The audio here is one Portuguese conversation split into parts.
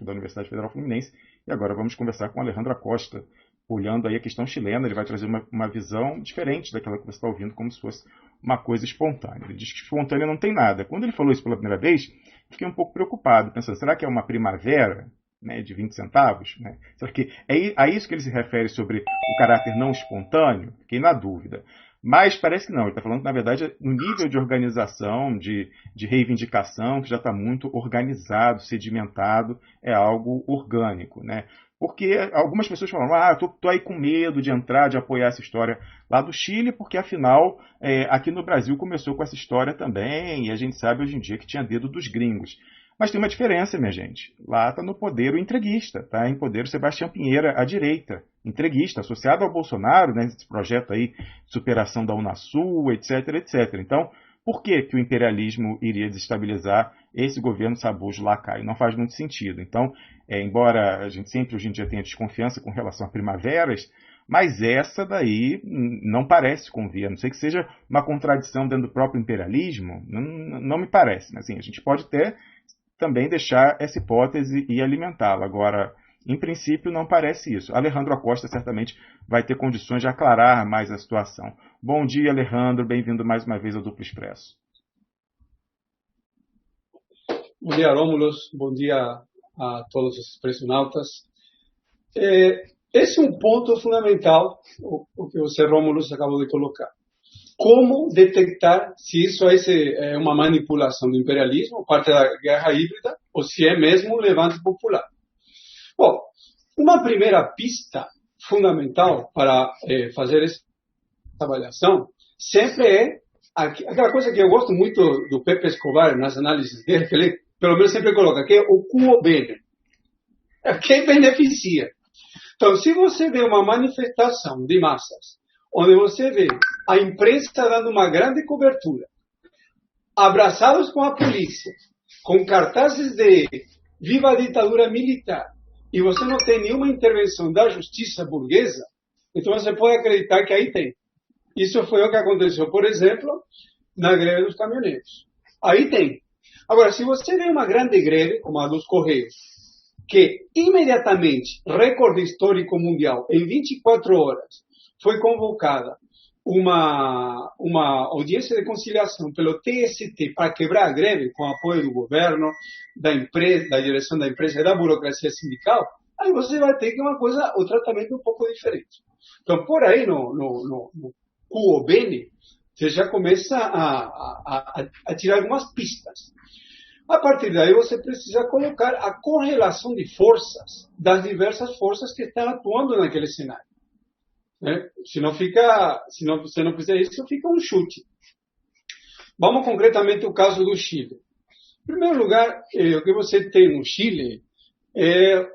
da Universidade Federal Fluminense. E agora vamos conversar com o Alejandro Acosta, olhando aí a questão chilena. Ele vai trazer uma visão diferente daquela que você está ouvindo, como se fosse uma coisa espontânea. Ele diz que espontânea não tem nada. Quando ele falou isso pela primeira vez, fiquei um pouco preocupado, pensando, será que é uma primavera, né, de 20 centavos? Né? Será que é a isso que ele se refere sobre o caráter não espontâneo? Fiquei na dúvida. Mas parece que não, ele está falando que, na verdade, no nível de organização, de reivindicação, que já está muito organizado, sedimentado, é algo orgânico, né? Porque algumas pessoas falam, tô aí com medo de entrar, de apoiar essa história lá do Chile, porque afinal, aqui no Brasil começou com essa história também, e a gente sabe hoje em dia que tinha dedo dos gringos. Mas tem uma diferença, minha gente. Lá está no poder o entreguista, está em poder o Sebastião Pinheira, à direita, entreguista, associado ao Bolsonaro, né, esse projeto aí de superação da Unasul, etc, etc. Então, por que o imperialismo iria desestabilizar esse governo sabujo lacaio? Não faz muito sentido. Então, embora a gente sempre hoje em dia tenha desconfiança com relação a primaveras, mas essa daí não parece convir, a não ser que seja uma contradição dentro do próprio imperialismo, não me parece. Assim, a gente pode ter também deixar essa hipótese e alimentá-la. Agora, em princípio, não parece isso. Alejandro Acosta certamente vai ter condições de aclarar mais a situação. Bom dia, Alejandro. Bem-vindo mais uma vez ao Duplo Expresso. Bom dia, Rômulo. Bom dia a todos os expressionautas. Esse é um ponto fundamental, o que você, Rômulo, acabou de colocar. Como detectar se isso é uma manipulação do imperialismo, parte da guerra híbrida, ou se é mesmo um levante popular? Bom, uma primeira pista fundamental para fazer essa avaliação sempre é aquela coisa que eu gosto muito do Pepe Escobar nas análises dele, que ele pelo menos sempre coloca, que é o quo bene. É quem beneficia. Então, se você vê uma manifestação de massas, onde você vê a imprensa dando uma grande cobertura, abraçados com a polícia, com cartazes de viva a ditadura militar, e você não tem nenhuma intervenção da justiça burguesa, então você pode acreditar que aí tem. Isso foi o que aconteceu, por exemplo, na greve dos caminhoneiros. Aí tem. Agora, se você vê uma grande greve, como a dos Correios, que imediatamente, recorde histórico mundial, em 24 horas, foi convocada uma audiência de conciliação pelo TST para quebrar a greve, com apoio do governo, da empresa, da direção da empresa e da burocracia sindical, aí você vai ter que uma coisa, o tratamento um pouco diferente. Então, por aí, no quo bene, você já começa a tirar algumas pistas. A partir daí, você precisa colocar a correlação de forças das diversas forças que estão atuando naquele cenário. Né? Se você não fizer isso, fica um chute. Vamos concretamente ao caso do Chile. Em primeiro lugar, o que você tem no Chile é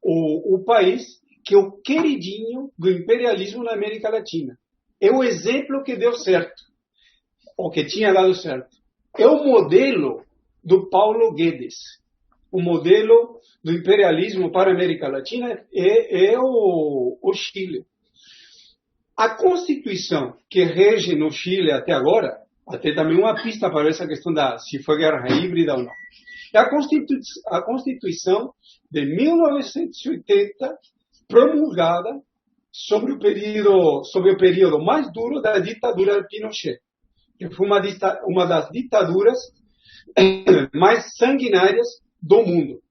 o país que é o queridinho do imperialismo na América Latina. É o exemplo que deu certo, ou que tinha dado certo. É o modelo do Paulo Guedes. O modelo do imperialismo para a América Latina é o Chile. A Constituição que rege no Chile até agora, até também uma pista para essa questão se foi guerra híbrida ou não, é a Constituição de 1980, promulgada sobre o período mais duro da ditadura de Pinochet, que foi uma das ditaduras mais sanguinárias do mundo.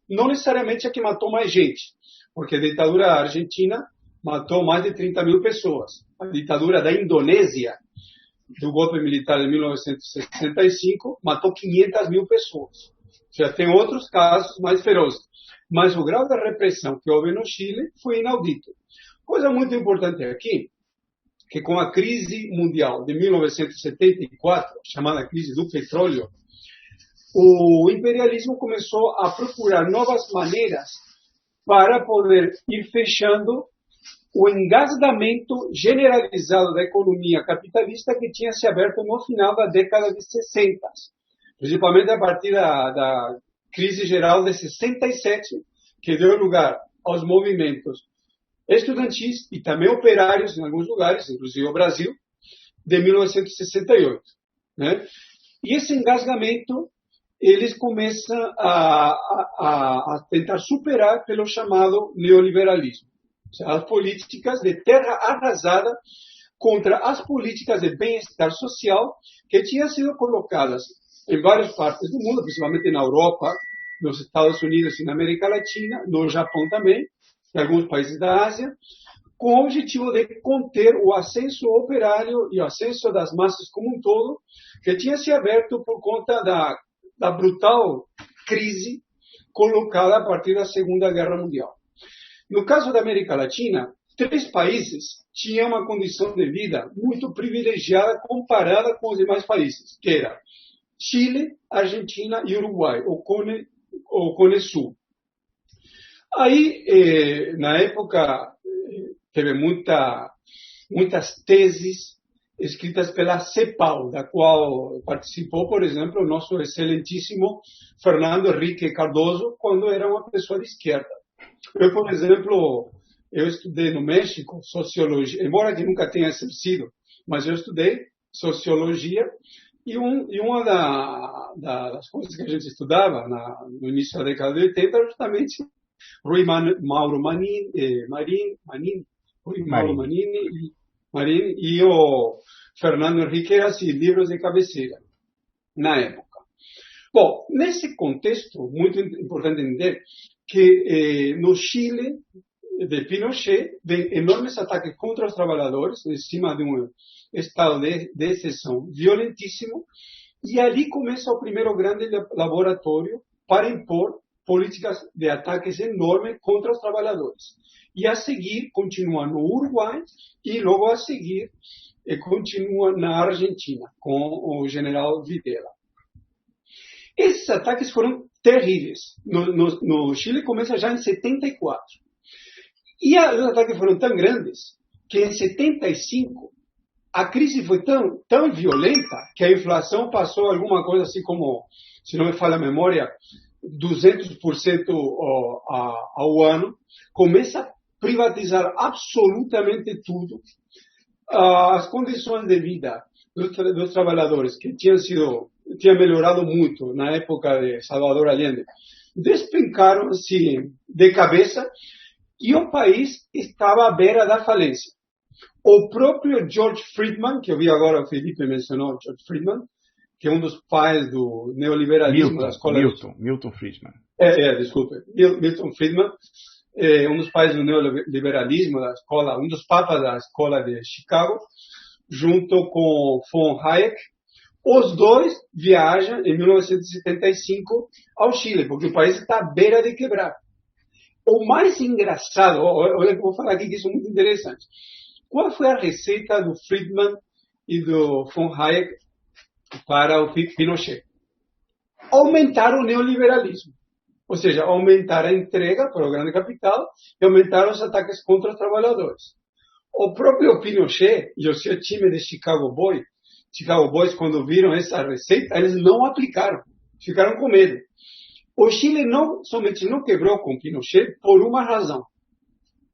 Não necessariamente a que matou mais gente, porque a ditadura argentina matou mais de 30 mil pessoas. A ditadura da Indonésia, do golpe militar de 1965, matou 500 mil pessoas. Já tem outros casos mais ferozes. Mas o grau de repressão que houve no Chile foi inaudito. Coisa muito importante aqui, que com a crise mundial de 1974, chamada crise do petróleo, o imperialismo começou a procurar novas maneiras para poder ir fechando o engasgamento generalizado da economia capitalista que tinha se aberto no final da década de 60, principalmente a partir da crise geral de 67, que deu lugar aos movimentos estudantis e também operários em alguns lugares, inclusive o Brasil, de 1968. Né? E esse engasgamento eles começam a tentar superar pelo chamado neoliberalismo. Ou seja, as políticas de terra arrasada contra as políticas de bem-estar social que tinham sido colocadas em várias partes do mundo, principalmente na Europa, nos Estados Unidos e na América Latina, no Japão também, em alguns países da Ásia, com o objetivo de conter o ascenso operário e o ascenso das massas como um todo, que tinha se aberto por conta da brutal crise colocada a partir da Segunda Guerra Mundial. No caso da América Latina, 3 países tinham uma condição de vida muito privilegiada comparada com os demais países, que era Chile, Argentina e Uruguai, o Cone Sul. Aí, na época, teve muitas teses escritas pela CEPAL, da qual participou, por exemplo, o nosso excelentíssimo Fernando Henrique Cardoso, quando era uma pessoa de esquerda. Eu, por exemplo, eu estudei no México sociologia, embora que nunca tenha exercido, mas eu estudei sociologia e uma das coisas que a gente estudava no início da década de 80 era justamente Mauro Marini e o Fernando Henrique eram assim, livros de cabeceira na época. Bom, nesse contexto, muito importante entender que no Chile de Pinochet vem enormes ataques contra os trabalhadores em cima de um estado de exceção violentíssimo, e ali começa o primeiro grande laboratório para impor políticas de ataques enormes contra os trabalhadores. E a seguir continua no Uruguai e logo a seguir continua na Argentina com o general Videla. Esses ataques foram terríveis. No Chile começa já em 74. E os ataques foram tão grandes que em 75 a crise foi tão violenta que a inflação passou alguma coisa assim como, se não me falha a memória, 200% ao ano. Começa a privatizar absolutamente tudo. As condições de vida dos trabalhadores, que tinha melhorado muito na época de Salvador Allende, despencaram-se de cabeça e o país estava à beira da falência. O próprio George Friedman, que eu vi agora, o Felipe mencionou George Friedman, que é um dos pais do neoliberalismo da escola... Milton Friedman. Desculpe. Milton Friedman, um dos pais do neoliberalismo da escola, um dos papas da escola de Chicago, junto com von Hayek. Os dois viajam em 1975 ao Chile, porque o país está à beira de quebrar. O mais engraçado, olha que eu vou falar aqui que isso é muito interessante. Qual foi a receita do Friedman e do von Hayek para o Pinochet? Aumentar o neoliberalismo. Ou seja, aumentar a entrega para o grande capital e aumentar os ataques contra os trabalhadores. O próprio Pinochet e o seu time de Chicago Boys, quando viram essa receita, eles não aplicaram. Ficaram com medo. O Chile somente não quebrou com Pinochet por uma razão.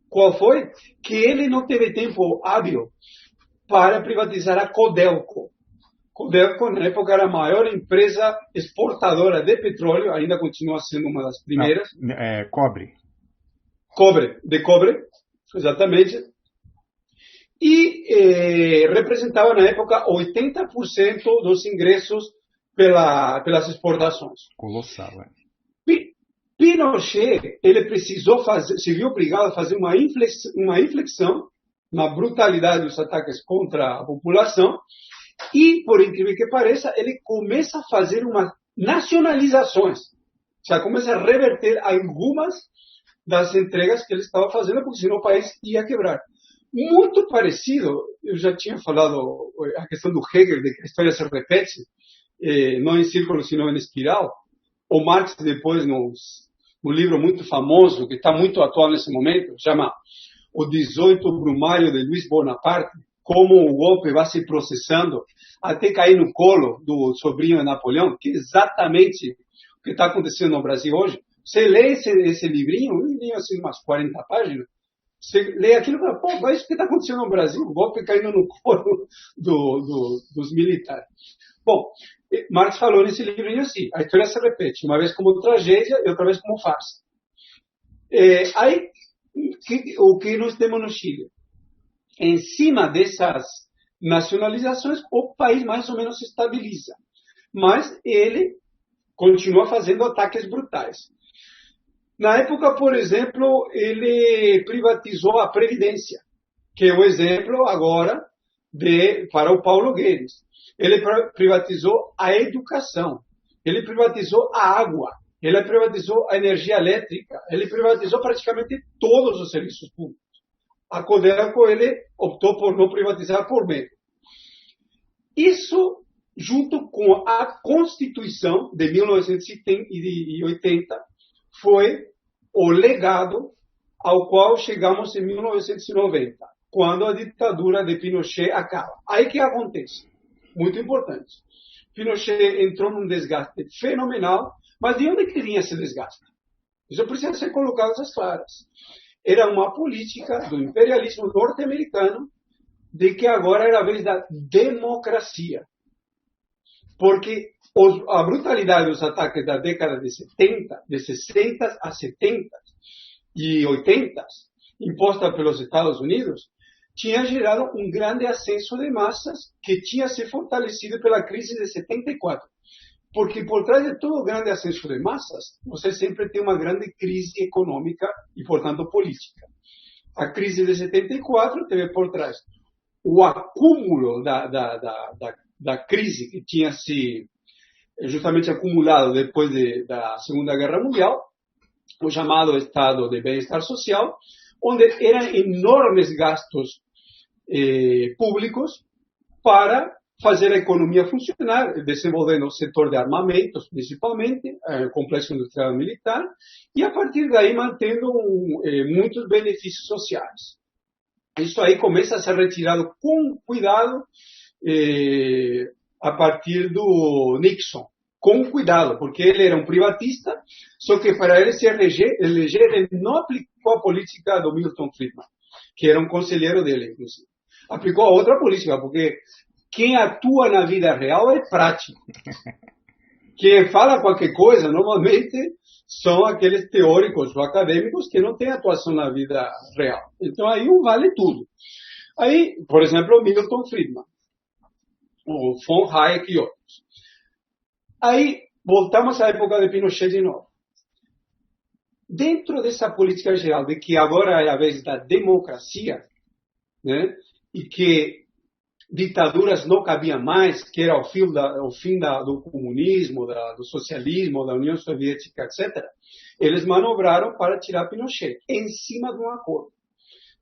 Qual foi? Que ele não teve tempo hábil para privatizar a Codelco. Codelco, na época, era a maior empresa exportadora de petróleo, ainda continua sendo uma das primeiras. Cobre. De cobre, exatamente. E representava, na época, 80% dos ingressos pelas exportações. Colossal, Pinochet, ele se viu obrigado a fazer uma inflexão na brutalidade dos ataques contra a população e, por incrível que pareça, ele começa a fazer umas nacionalizações. Já começa a reverter algumas das entregas que ele estava fazendo, porque senão o país ia quebrar. Muito parecido, eu já tinha falado a questão do Hegel, de que a história se repete, não em círculo, sino em espiral. O Marx, depois, no livro muito famoso, que está muito atual nesse momento, chama O 18 Brumário de Luiz Bonaparte, como o golpe vai se processando até cair no colo do sobrinho de Napoleão, que é exatamente o que está acontecendo no Brasil hoje. Você lê esse livrinho assim, umas 40 páginas, você lê aquilo e fala, pô, é isso que está acontecendo no Brasil, o golpe caindo no colo dos militares. Bom, Marx falou nesse livrinho assim, a história se repete, uma vez como tragédia e outra vez como farsa. Aí, o que nós temos no Chile? Em cima dessas nacionalizações, o país mais ou menos se estabiliza. Mas ele continua fazendo ataques brutais. Na época, por exemplo, ele privatizou a Previdência, que é o exemplo agora para o Paulo Guedes. Ele privatizou a educação, ele privatizou a água, ele privatizou a energia elétrica, ele privatizou praticamente todos os serviços públicos. A Codelco, ele optou por não privatizar por medo. Isso, junto com a Constituição de 1980, foi o legado ao qual chegamos em 1990, quando a ditadura de Pinochet acaba. Aí que acontece? Muito importante. Pinochet entrou num desgaste fenomenal, mas de onde que vinha esse desgaste? Isso precisa ser colocado às claras. Era uma política do imperialismo norte-americano de que agora era a vez da democracia. Porque a brutalidade dos ataques da década de 70, de 60 a 70 e 80, imposta pelos Estados Unidos, tinha gerado um grande ascenso de massas que tinha se fortalecido pela crise de 74. Porque por trás de todo o grande ascenso de massas, você sempre tem uma grande crise econômica e, portanto, política. A crise de 74 teve por trás o acúmulo da crise que tinha se justamente acumulado depois da Segunda Guerra Mundial, o chamado Estado de Bem-Estar Social, onde eram enormes gastos públicos para fazer a economia funcionar, desenvolvendo o setor de armamentos, principalmente, complexo industrial militar, e a partir daí mantendo muitos benefícios sociais. Isso aí começa a ser retirado com cuidado a partir do Nixon. Com cuidado, porque ele era um privatista, só que para ele se eleger, ele não aplicou a política do Milton Friedman, que era um conselheiro dele, inclusive. Aplicou a outra política, porque quem atua na vida real é prático. Quem fala qualquer coisa, normalmente, são aqueles teóricos ou acadêmicos que não têm atuação na vida real. Então, aí vale tudo. Aí, por exemplo, o Milton Friedman, o von Hayek e outros. Aí, voltamos à época de Pinochet de novo. Dentro dessa política geral de que agora é a vez da democracia, né, e que ditaduras não cabiam mais, que era o fim do comunismo, do socialismo, da União Soviética, etc., eles manobraram para tirar Pinochet, em cima de um acordo.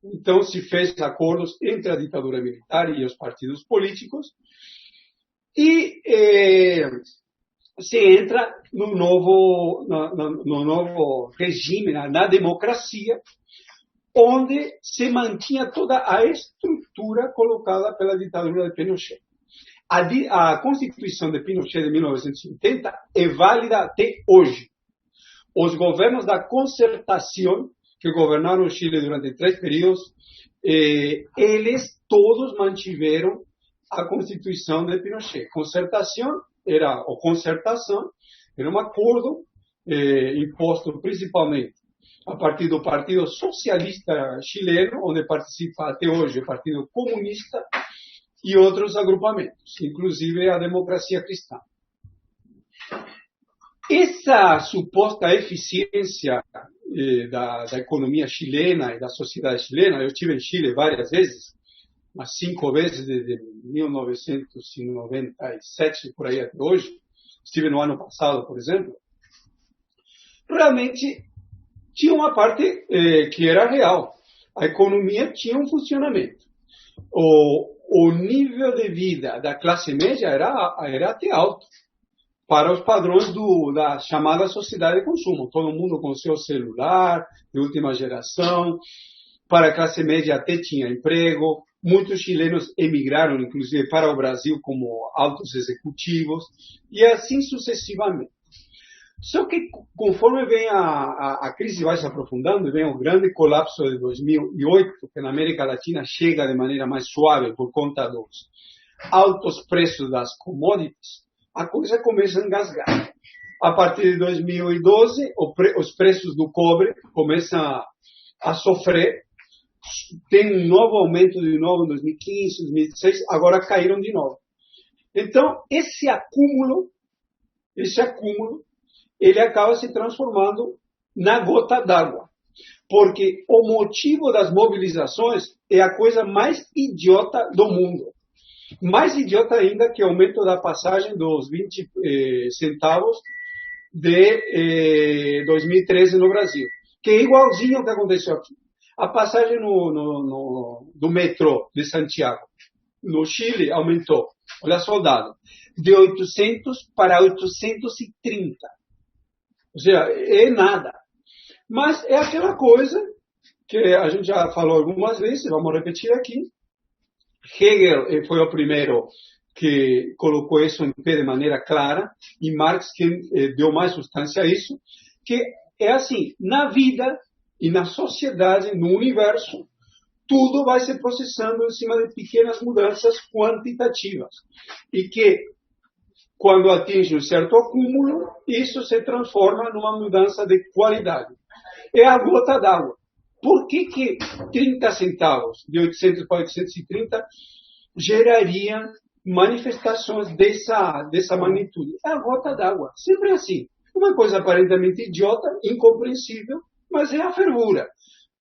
Então, se fez acordos entre a ditadura militar e os partidos políticos, e se entra no novo regime, na democracia, onde se mantinha toda a estrutura colocada pela ditadura de Pinochet. A Constituição de Pinochet de 1980 é válida até hoje. Os governos da concertação, que governaram o Chile durante 3 períodos, eles todos mantiveram a Constituição de Pinochet. Concertação era um acordo imposto principalmente a partir do Partido Socialista Chileno, onde participa até hoje o Partido Comunista e outros agrupamentos, inclusive a Democracia Cristã. Essa suposta eficiência da economia chilena e da sociedade chilena, eu estive em Chile várias vezes, umas 5 vezes desde 1997 por aí até hoje, estive no ano passado, por exemplo, realmente tinha uma parte que era real. A economia tinha um funcionamento. O nível de vida da classe média era até alto para os padrões da chamada sociedade de consumo. Todo mundo com seu celular, de última geração. Para a classe média até tinha emprego. Muitos chilenos emigraram, inclusive, para o Brasil como altos executivos. E assim sucessivamente. Só que conforme vem a crise vai se aprofundando, vem o grande colapso de 2008, que na América Latina chega de maneira mais suave por conta dos altos preços das commodities, a coisa começa a engasgar. A partir de 2012, os preços do cobre começam a sofrer. Tem um novo aumento de novo em 2015, 2016, agora caíram de novo. Então, esse acúmulo, ele acaba se transformando na gota d'água. Porque o motivo das mobilizações é a coisa mais idiota do mundo. Mais idiota ainda que o aumento da passagem dos 20 centavos de 2013 no Brasil. Que é igualzinho ao que aconteceu aqui. A passagem do metrô de Santiago, no Chile, aumentou. Olha só o dado. De 800 para 830. Ou seja, é nada. Mas é aquela coisa que a gente já falou algumas vezes, vamos repetir aqui. Hegel foi o primeiro que colocou isso em pé de maneira clara, e Marx quem deu mais substância a isso, que é assim, na vida e na sociedade, no universo, tudo vai se processando em cima de pequenas mudanças quantitativas. E que, quando atinge um certo acúmulo, isso se transforma numa mudança de qualidade. É a gota d'água. Por que 30 centavos, de 800 para 830, gerariam manifestações dessa magnitude? É a gota d'água. Sempre assim. Uma coisa aparentemente idiota, incompreensível, mas é a fervura.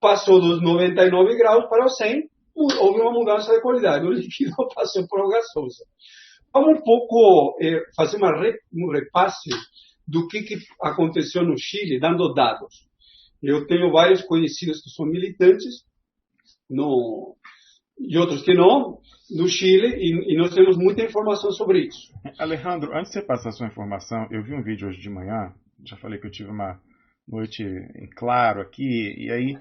Passou dos 99 graus para os 100, houve uma mudança de qualidade. O líquido passou por água gasosa. Vamos um pouco fazer um repasse do que aconteceu no Chile, dando dados. Eu tenho vários conhecidos que são militantes e outros que não, no Chile, e nós temos muita informação sobre isso. Alejandro, antes de você passar a sua informação, eu vi um vídeo hoje de manhã, já falei que eu tive uma noite em claro aqui, e aí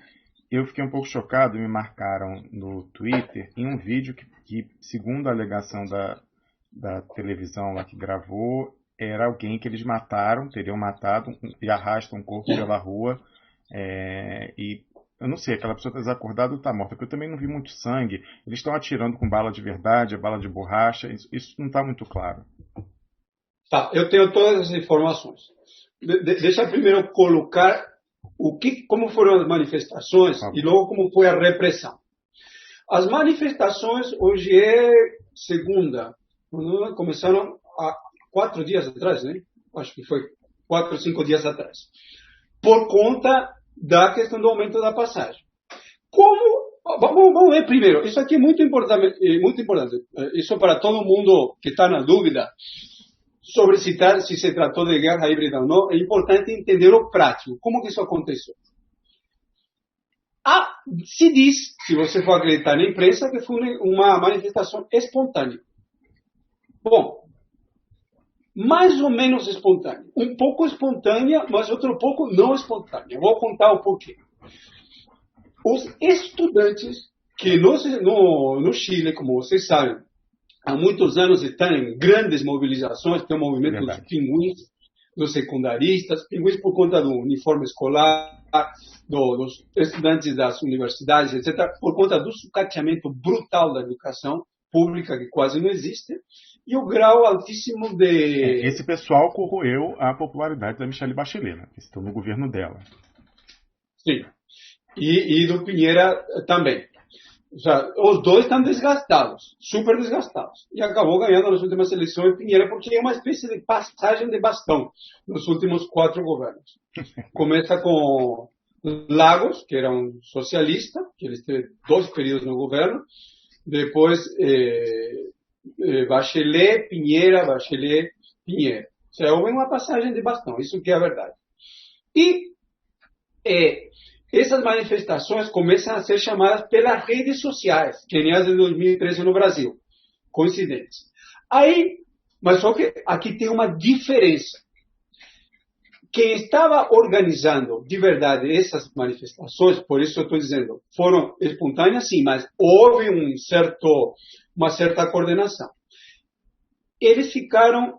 eu fiquei um pouco chocado, me marcaram no Twitter, em um vídeo que segundo a alegação da televisão lá que gravou, era alguém que eles mataram, teriam matado, e arrastam um corpo pela rua, e eu não sei, aquela pessoa está desacordada ou está morta, porque eu também não vi muito sangue. Eles estão atirando com bala de verdade, bala de borracha, isso não está muito claro. Tá, eu tenho todas as informações. Deixa eu primeiro colocar como foram as manifestações e logo como foi a repressão. As manifestações hoje é segunda, começaram há 4 dias atrás, né? Acho que foi 4 ou 5 dias atrás. Por conta da questão do aumento da passagem. Vamos ver primeiro, isso aqui é muito importante, isso para todo mundo que está na dúvida sobre se se tratou de guerra híbrida ou não, é importante entender o prático, como que isso aconteceu. Se diz, se você for acreditar na imprensa, que foi uma manifestação espontânea. Bom, mais ou menos espontânea. Um pouco espontânea, mas outro pouco não espontânea. Vou contar o porquê. Os estudantes que no Chile, como vocês sabem, há muitos anos estão em grandes mobilizações, tem o movimento dos pinguins, dos secundaristas, pinguins por conta do uniforme escolar, dos estudantes das universidades, etc., por conta do sucateamento brutal da educação pública, que quase não existe, e o grau altíssimo de... Esse pessoal corroeu a popularidade da Michelle Bachelet, né, que estão no governo dela. Sim. E do Pinheira também. O sea, os dois estão desgastados, super desgastados. E acabou ganhando nas últimas eleições Pinheira, porque é uma espécie de passagem de bastão nos últimos 4 governos. Começa com Lagos, que era um socialista, que ele teve 2 períodos no governo. Depois Bachelet, Pinheira, Bachelet, Pinheira. Ou seja, houve uma passagem de bastão, isso que é a verdade. E essas manifestações começam a ser chamadas pelas redes sociais, que nem as de 2013 no Brasil. Coincidentes. Mas só que aqui tem uma diferença. Quem estava organizando de verdade essas manifestações, por isso eu estou dizendo, foram espontâneas sim, mas houve uma certa coordenação. Eles ficaram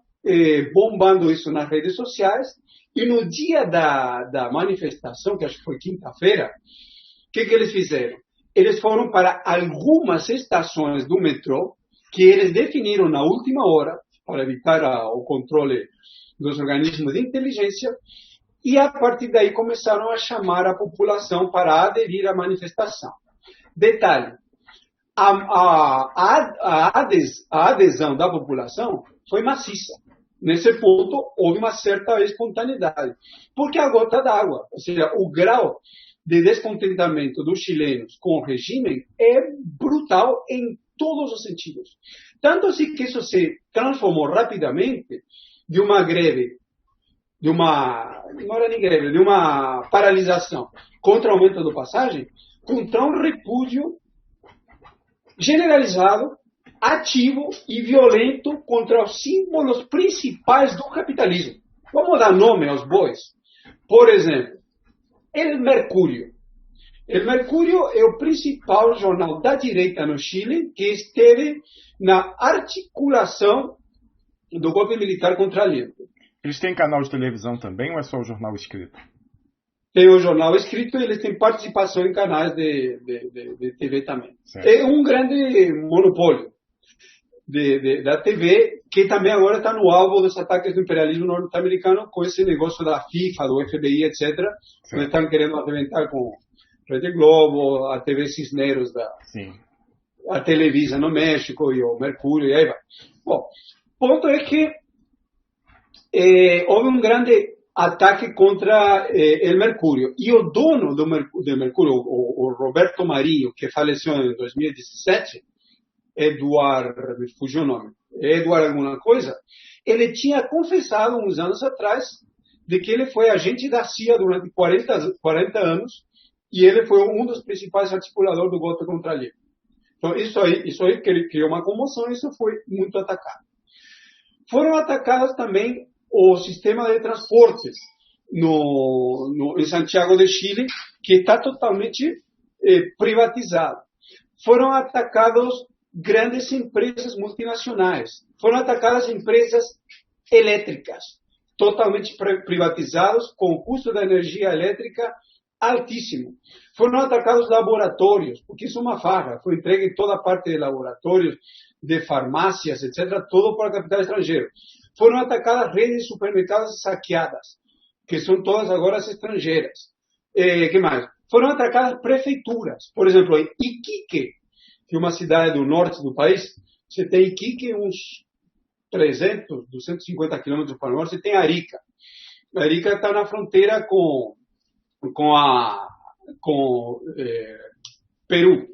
bombando isso nas redes sociais, e no dia da manifestação, que acho que foi quinta-feira, o que eles fizeram? Eles foram para algumas estações do metrô, que eles definiram na última hora, para evitar o controle dos organismos de inteligência, e a partir daí começaram a chamar a população para aderir à manifestação. Detalhe, a adesão da população foi maciça. Nesse ponto, houve uma certa espontaneidade, porque a gota d'água, ou seja, o grau de descontentamento dos chilenos com o regime é brutal em todos os sentidos. Tanto assim que isso se transformou rapidamente de uma greve, não era nem greve, de uma paralisação contra o aumento da passagem, contra um repúdio generalizado, ativo e violento contra os símbolos principais do capitalismo. Vamos dar nome aos bois. Por exemplo, El Mercúrio. El Mercúrio é o principal jornal da direita no Chile que esteve na articulação do golpe militar contra Allende. Eles têm canal de televisão também ou é só o jornal escrito? Tem o jornal escrito e eles têm participação em canais de TV também. Certo. É um grande monopólio da TV, que também agora está no alvo dos ataques do imperialismo norte-americano com esse negócio da FIFA, do FBI, etc. Que estão querendo arrebentar com Rede Globo, a TV Cisneros, a Televisa no México e o Mercúrio, e aí vai. Bom, o ponto é que houve um grande ataque contra o Mercúrio. E o dono do Mercúrio, o Roberto Marinho, que faleceu em 2017, Eduardo, me fugiu o nome, Eduardo alguma coisa, ele tinha confessado uns anos atrás de que ele foi agente da CIA durante 40 anos e ele foi um dos principais articuladores do golpe contra ele. Então, isso aí criou uma comoção e isso foi muito atacado. Foram atacados também o sistema de transportes em Santiago de Chile, que está totalmente privatizado. Foram atacados grandes empresas multinacionais. Foram atacadas empresas elétricas, totalmente privatizadas, com o custo da energia elétrica altíssimo. Foram atacados laboratórios, porque isso é uma farra. Foi entregue toda a parte de laboratórios, de farmácias, etc., todo para o capital estrangeiro. Foram atacadas redes de supermercados saqueadas, que são todas agora as estrangeiras. Que mais? Foram atacadas prefeituras. Por exemplo, em Iquique, que é uma cidade do norte do país, você tem Iquique uns 300, 250 quilômetros para o norte, você tem Arica. Arica está na fronteira com Peru.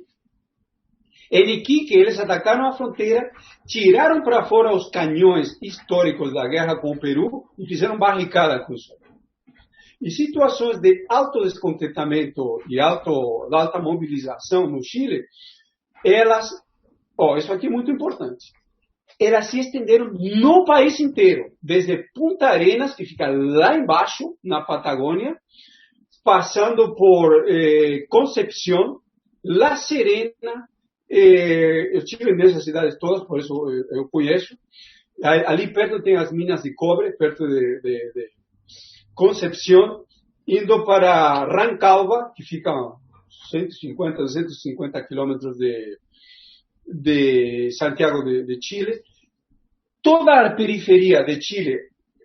Em Iquique, eles atacaram a fronteira, tiraram para fora os canhões históricos da guerra com o Peru e fizeram barricada com isso. E situações de alto descontentamento e alta mobilização no Chile, isso aqui é muito importante, elas se estenderam no país inteiro, desde Punta Arenas, que fica lá embaixo, na Patagônia, passando por Concepción, La Serena. Eu estive nessas cidades todas, por isso eu conheço. Ali perto tem as minas de cobre, perto de Concepción, indo para Rancagua, que fica 150, 250 quilômetros de Santiago de Chile. Toda a periferia de Chile,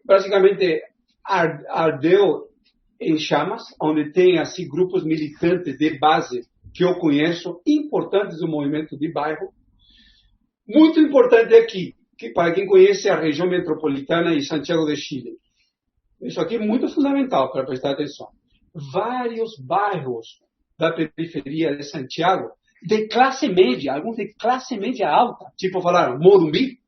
basicamente, ardeu em chamas, onde tem assim grupos militantes de base que eu conheço, importantes do movimento de bairro. Muito importante aqui, que para quem conhece a região metropolitana e Santiago de Chile. Isso aqui é muito fundamental para prestar atenção. Vários bairros da periferia de Santiago, de classe média, alguns de classe média alta, tipo falaram Morumbi,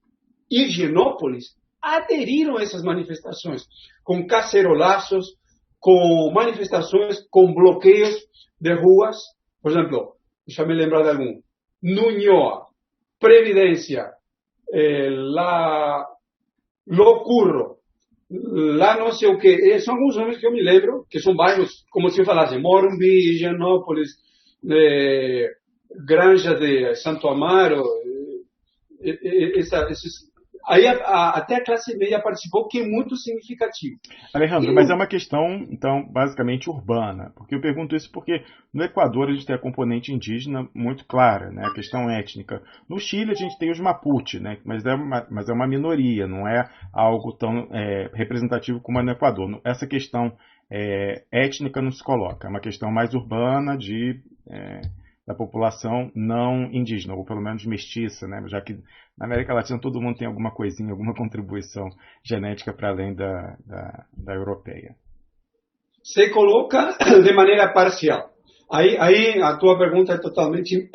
Higienópolis, aderiram a essas manifestações, com cacerolaços, com manifestações, com bloqueios de ruas. Por exemplo, deixa me lembrar de algum. Nuñoa, Previdência, Lo Curro, lá não sei o que. São alguns nomes que eu me lembro, que são bairros, como se eu falasse, Morumbi, Higienópolis, Granja de Santo Amaro, esses Aí até a classe média participou, que é muito significativo. Alejandro, mas é uma questão, então, basicamente urbana. Porque eu pergunto isso porque no Equador a gente tem a componente indígena muito clara, né? A questão étnica. No Chile a gente tem os Mapuche, né? Mas é uma minoria, não é algo tão representativo como é no Equador. Essa questão étnica não se coloca, é uma questão mais urbana da população não indígena, ou pelo menos mestiça, né? Já que na América Latina todo mundo tem alguma coisinha, alguma contribuição genética para além da europeia. Se coloca de maneira parcial. Aí a tua pergunta é totalmente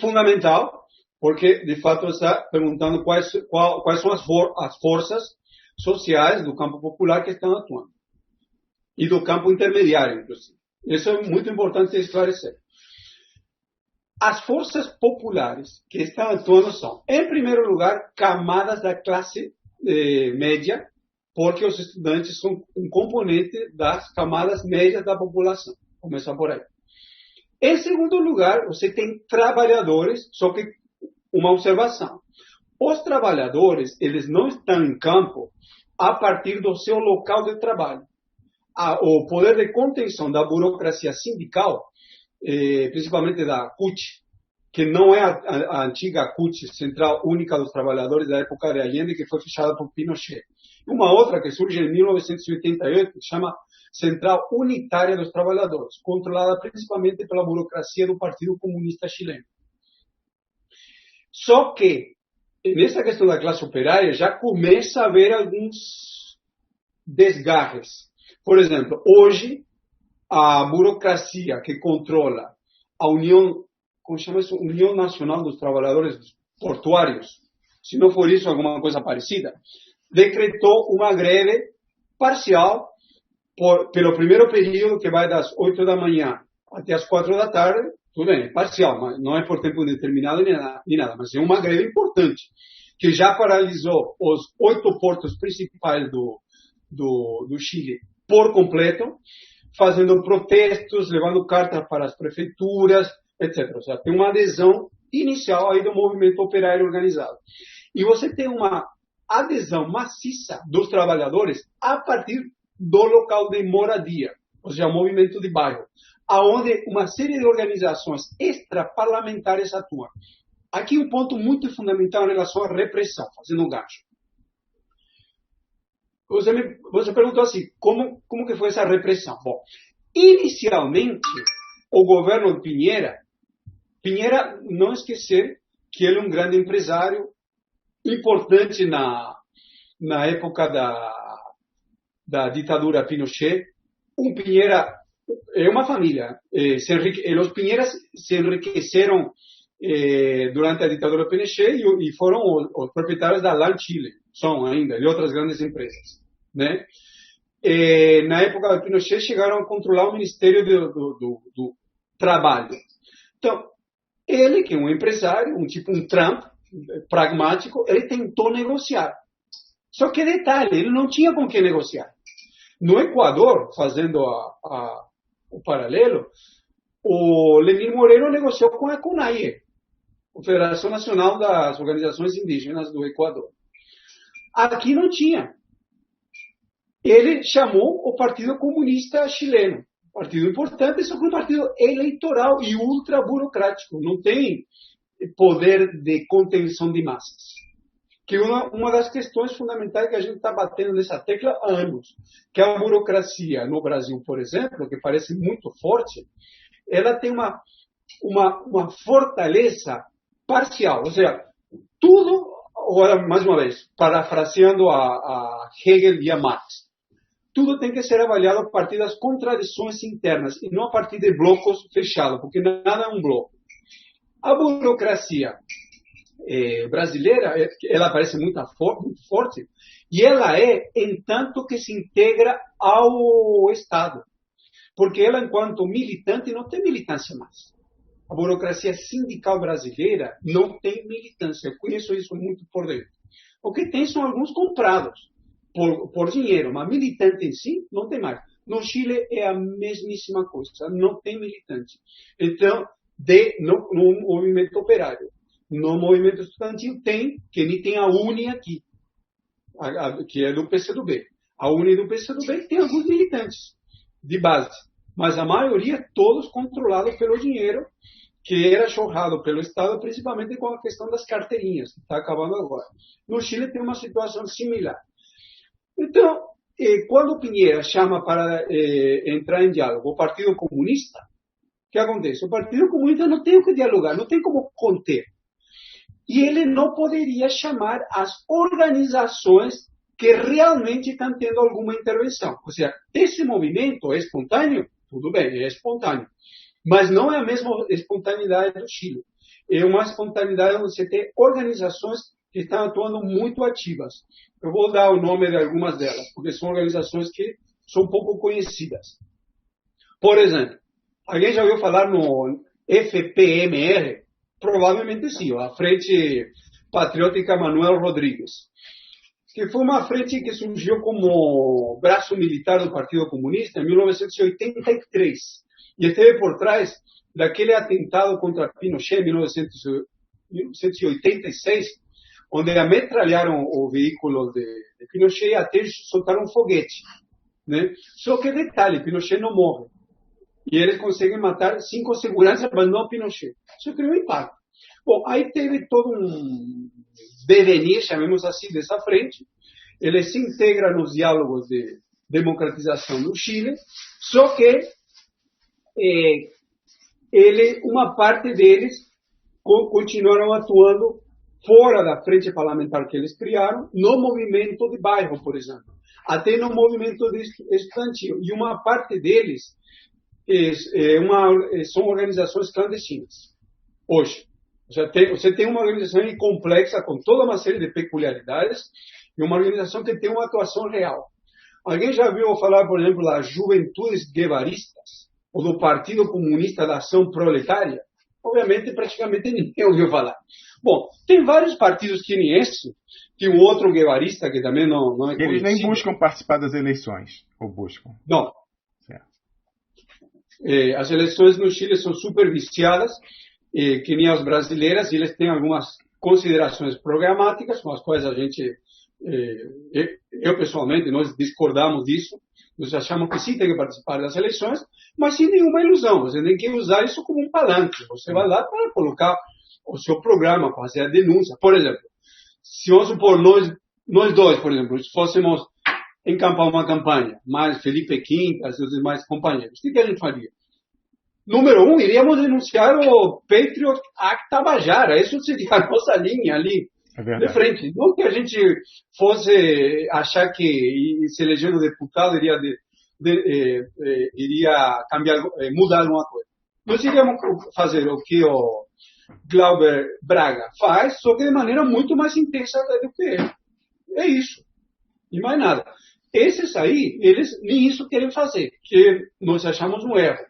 fundamental, porque de fato está perguntando quais são as forças sociais do campo popular que estão atuando. E do campo intermediário, inclusive. Isso é muito importante esclarecer. As forças populares que estão atuando são, em primeiro lugar, camadas da classe média, porque os estudantes são um componente das camadas médias da população. Começa por aí. Em segundo lugar, você tem trabalhadores, só que uma observação. Os trabalhadores, eles não estão em campo a partir do seu local de trabalho. O poder de contenção da burocracia sindical, principalmente da CUT, que não é a antiga CUT, Central Única dos Trabalhadores da época de Allende, que foi fechada por Pinochet. Uma outra que surge em 1988, que chama Central Unitária dos Trabalhadores, controlada principalmente pela burocracia do Partido Comunista Chileno. Só que, nessa questão da classe operária, já começa a haver alguns desgarres. Por exemplo, hoje, a burocracia que controla a União, como chama isso? União Nacional dos Trabalhadores Portuários, se não for isso, alguma coisa parecida, decretou uma greve parcial pelo primeiro período, que vai das 8 da manhã até as 4 da tarde. Tudo bem, parcial, mas não é por tempo indeterminado nem nada, mas é uma greve importante, que já paralisou os 8 portos principais do Chile por completo, fazendo protestos, levando cartas para as prefeituras, etc. Ou seja, tem uma adesão inicial aí do movimento operário organizado. E você tem uma adesão maciça dos trabalhadores a partir do local de moradia, ou seja, o movimento de bairro, aonde uma série de organizações extraparlamentares atuam. Aqui um ponto muito fundamental em relação à repressão, fazendo um gancho. Você perguntou assim, como que foi essa repressão? Bom, inicialmente, o governo de Piñera, não esquecer que ele é um grande empresário, importante na época da ditadura Pinochet. Piñera é uma família. Os Piñeras se enriqueceram durante a ditadura Pinochet e foram os proprietários da LAN Chile, são ainda, e outras grandes empresas, né? Na época de Pinochet chegaram a controlar o Ministério do Trabalho. Então, ele, que é um empresário, um Trump, pragmático, ele tentou negociar. Só que detalhe, ele não tinha com quem negociar. No Equador, fazendo o paralelo, o Lenín Moreno negociou com a CONAIE, a Federação Nacional das Organizações Indígenas do Equador. Aqui não tinha. Ele chamou o Partido Comunista Chileno, partido importante, só que um partido eleitoral e ultra burocrático, não tem poder de contenção de massas. Que uma das questões fundamentais que a gente está batendo nessa tecla há anos, que a burocracia no Brasil, por exemplo, que parece muito forte, ela tem uma fortaleza parcial, ou seja, tudo, mais uma vez, parafraseando a Hegel e a Marx, tudo tem que ser avaliado a partir das contradições internas e não a partir de blocos fechados, porque nada é um bloco. A burocracia brasileira, ela parece muito forte, e ela em tanto que se integra ao Estado. Porque ela, enquanto militante, não tem militância mais. A burocracia sindical brasileira não tem militância. Eu conheço isso muito por dentro. O que tem são alguns comprados por dinheiro, mas militante em si não tem mais. No Chile é a mesmíssima coisa, não tem militante. Então, no movimento operário, No movimento estudantil tem, que nem tem a UNE aqui, que é do PCdoB. A UNE do PCdoB tem alguns militantes de base, mas a maioria todos controlados pelo dinheiro que era chorrado pelo Estado, principalmente com a questão das carteirinhas, que está acabando agora. No Chile tem uma situação similar. Então, quando o Piñera chama para entrar em diálogo o Partido Comunista, o que acontece? O Partido Comunista não tem o que dialogar, não tem como conter. E ele não poderia chamar as organizações que realmente estão tendo alguma intervenção. Ou seja, esse movimento é espontâneo? Tudo bem, é espontâneo. Mas não é a mesma espontaneidade do Chile. É uma espontaneidade onde você tem organizações que estão atuando muito ativas. Eu vou dar o nome de algumas delas, porque são organizações que são pouco conhecidas. Por exemplo, alguém já ouviu falar no FPMR? Provavelmente sim, a Frente Patriótica Manuel Rodrigues, que foi uma frente que surgiu como braço militar do Partido Comunista em 1983. E esteve por trás daquele atentado contra Pinochet em 1986, onde ametralharam o veículo de Pinochet e até soltaram um foguete. Né? Só que detalhe, Pinochet não morre. E eles conseguem matar 5 seguranças, mas não Pinochet. Isso criou impacto. Bom, aí teve todo um devenir, chamemos assim, dessa frente. Ele se integra nos diálogos de democratização no Chile, só que uma parte deles continuaram atuando fora da frente parlamentar que eles criaram, no movimento de bairro, por exemplo, até no movimento estudantil. E uma parte deles são organizações clandestinas, hoje. Você tem uma organização complexa, com toda uma série de peculiaridades, e uma organização que tem uma atuação real. Alguém já viu falar, por exemplo, das Juventudes Guevaristas? Ou do Partido Comunista da Ação Proletária? Obviamente, praticamente ninguém ouviu falar. Bom, tem vários partidos que nem esse, que um outro guevarista que também não é conhecido. Eles nem buscam participar das eleições, ou buscam? Não. As eleições no Chile são super viciadas, que nem as brasileiras, e eles têm algumas considerações programáticas, com as quais a gente, eu pessoalmente, nós discordamos disso. Nós achamos que sim tem que participar das eleições, mas sem nenhuma ilusão. Você tem que usar isso como um palanque. Você vai lá para colocar o seu programa, fazer a denúncia. Por exemplo, se vamos supor, nós dois, por exemplo, se fôssemos encampar uma campanha, mais Felipe Quintas e os demais companheiros, o que a gente faria? Número 1, iríamos denunciar o Patriot Act Tabajara. Isso seria a nossa linha ali. De frente. Não que a gente fosse achar que se elegendo deputado iria cambiar, mudar alguma coisa. Nós iríamos fazer o que o Glauber Braga faz, só que de maneira muito mais intensa do que ele. É isso. E mais nada. Esses aí, eles nem isso querem fazer, que nós achamos um erro.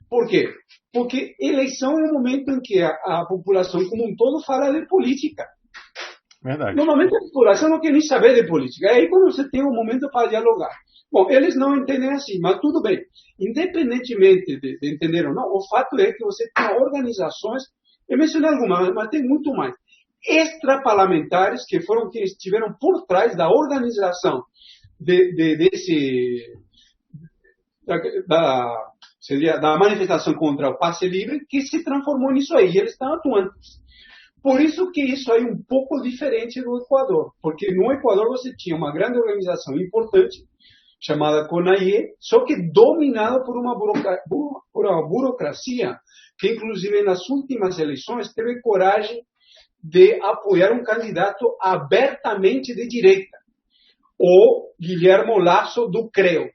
Por quê? Porque eleição é um momento em que a população como um todo fala de política. Verdade. Normalmente a população não quer nem saber de política. É aí quando você tem um momento para dialogar. Bom, eles não entendem assim, mas tudo bem. Independentemente de entender ou não, o fato é que você tem organizações, eu mencionei algumas, mas tem muito mais, extraparlamentares que foram que estiveram por trás da organização da manifestação contra o passe livre, que se transformou nisso aí. E eles estão atuando. Por isso que isso aí é um pouco diferente do Equador, porque no Equador você tinha uma grande organização importante, chamada CONAIE, só que dominada por uma burocracia que, inclusive, nas últimas eleições, teve coragem de apoiar um candidato abertamente de direita, o Guillermo Lasso do CREO,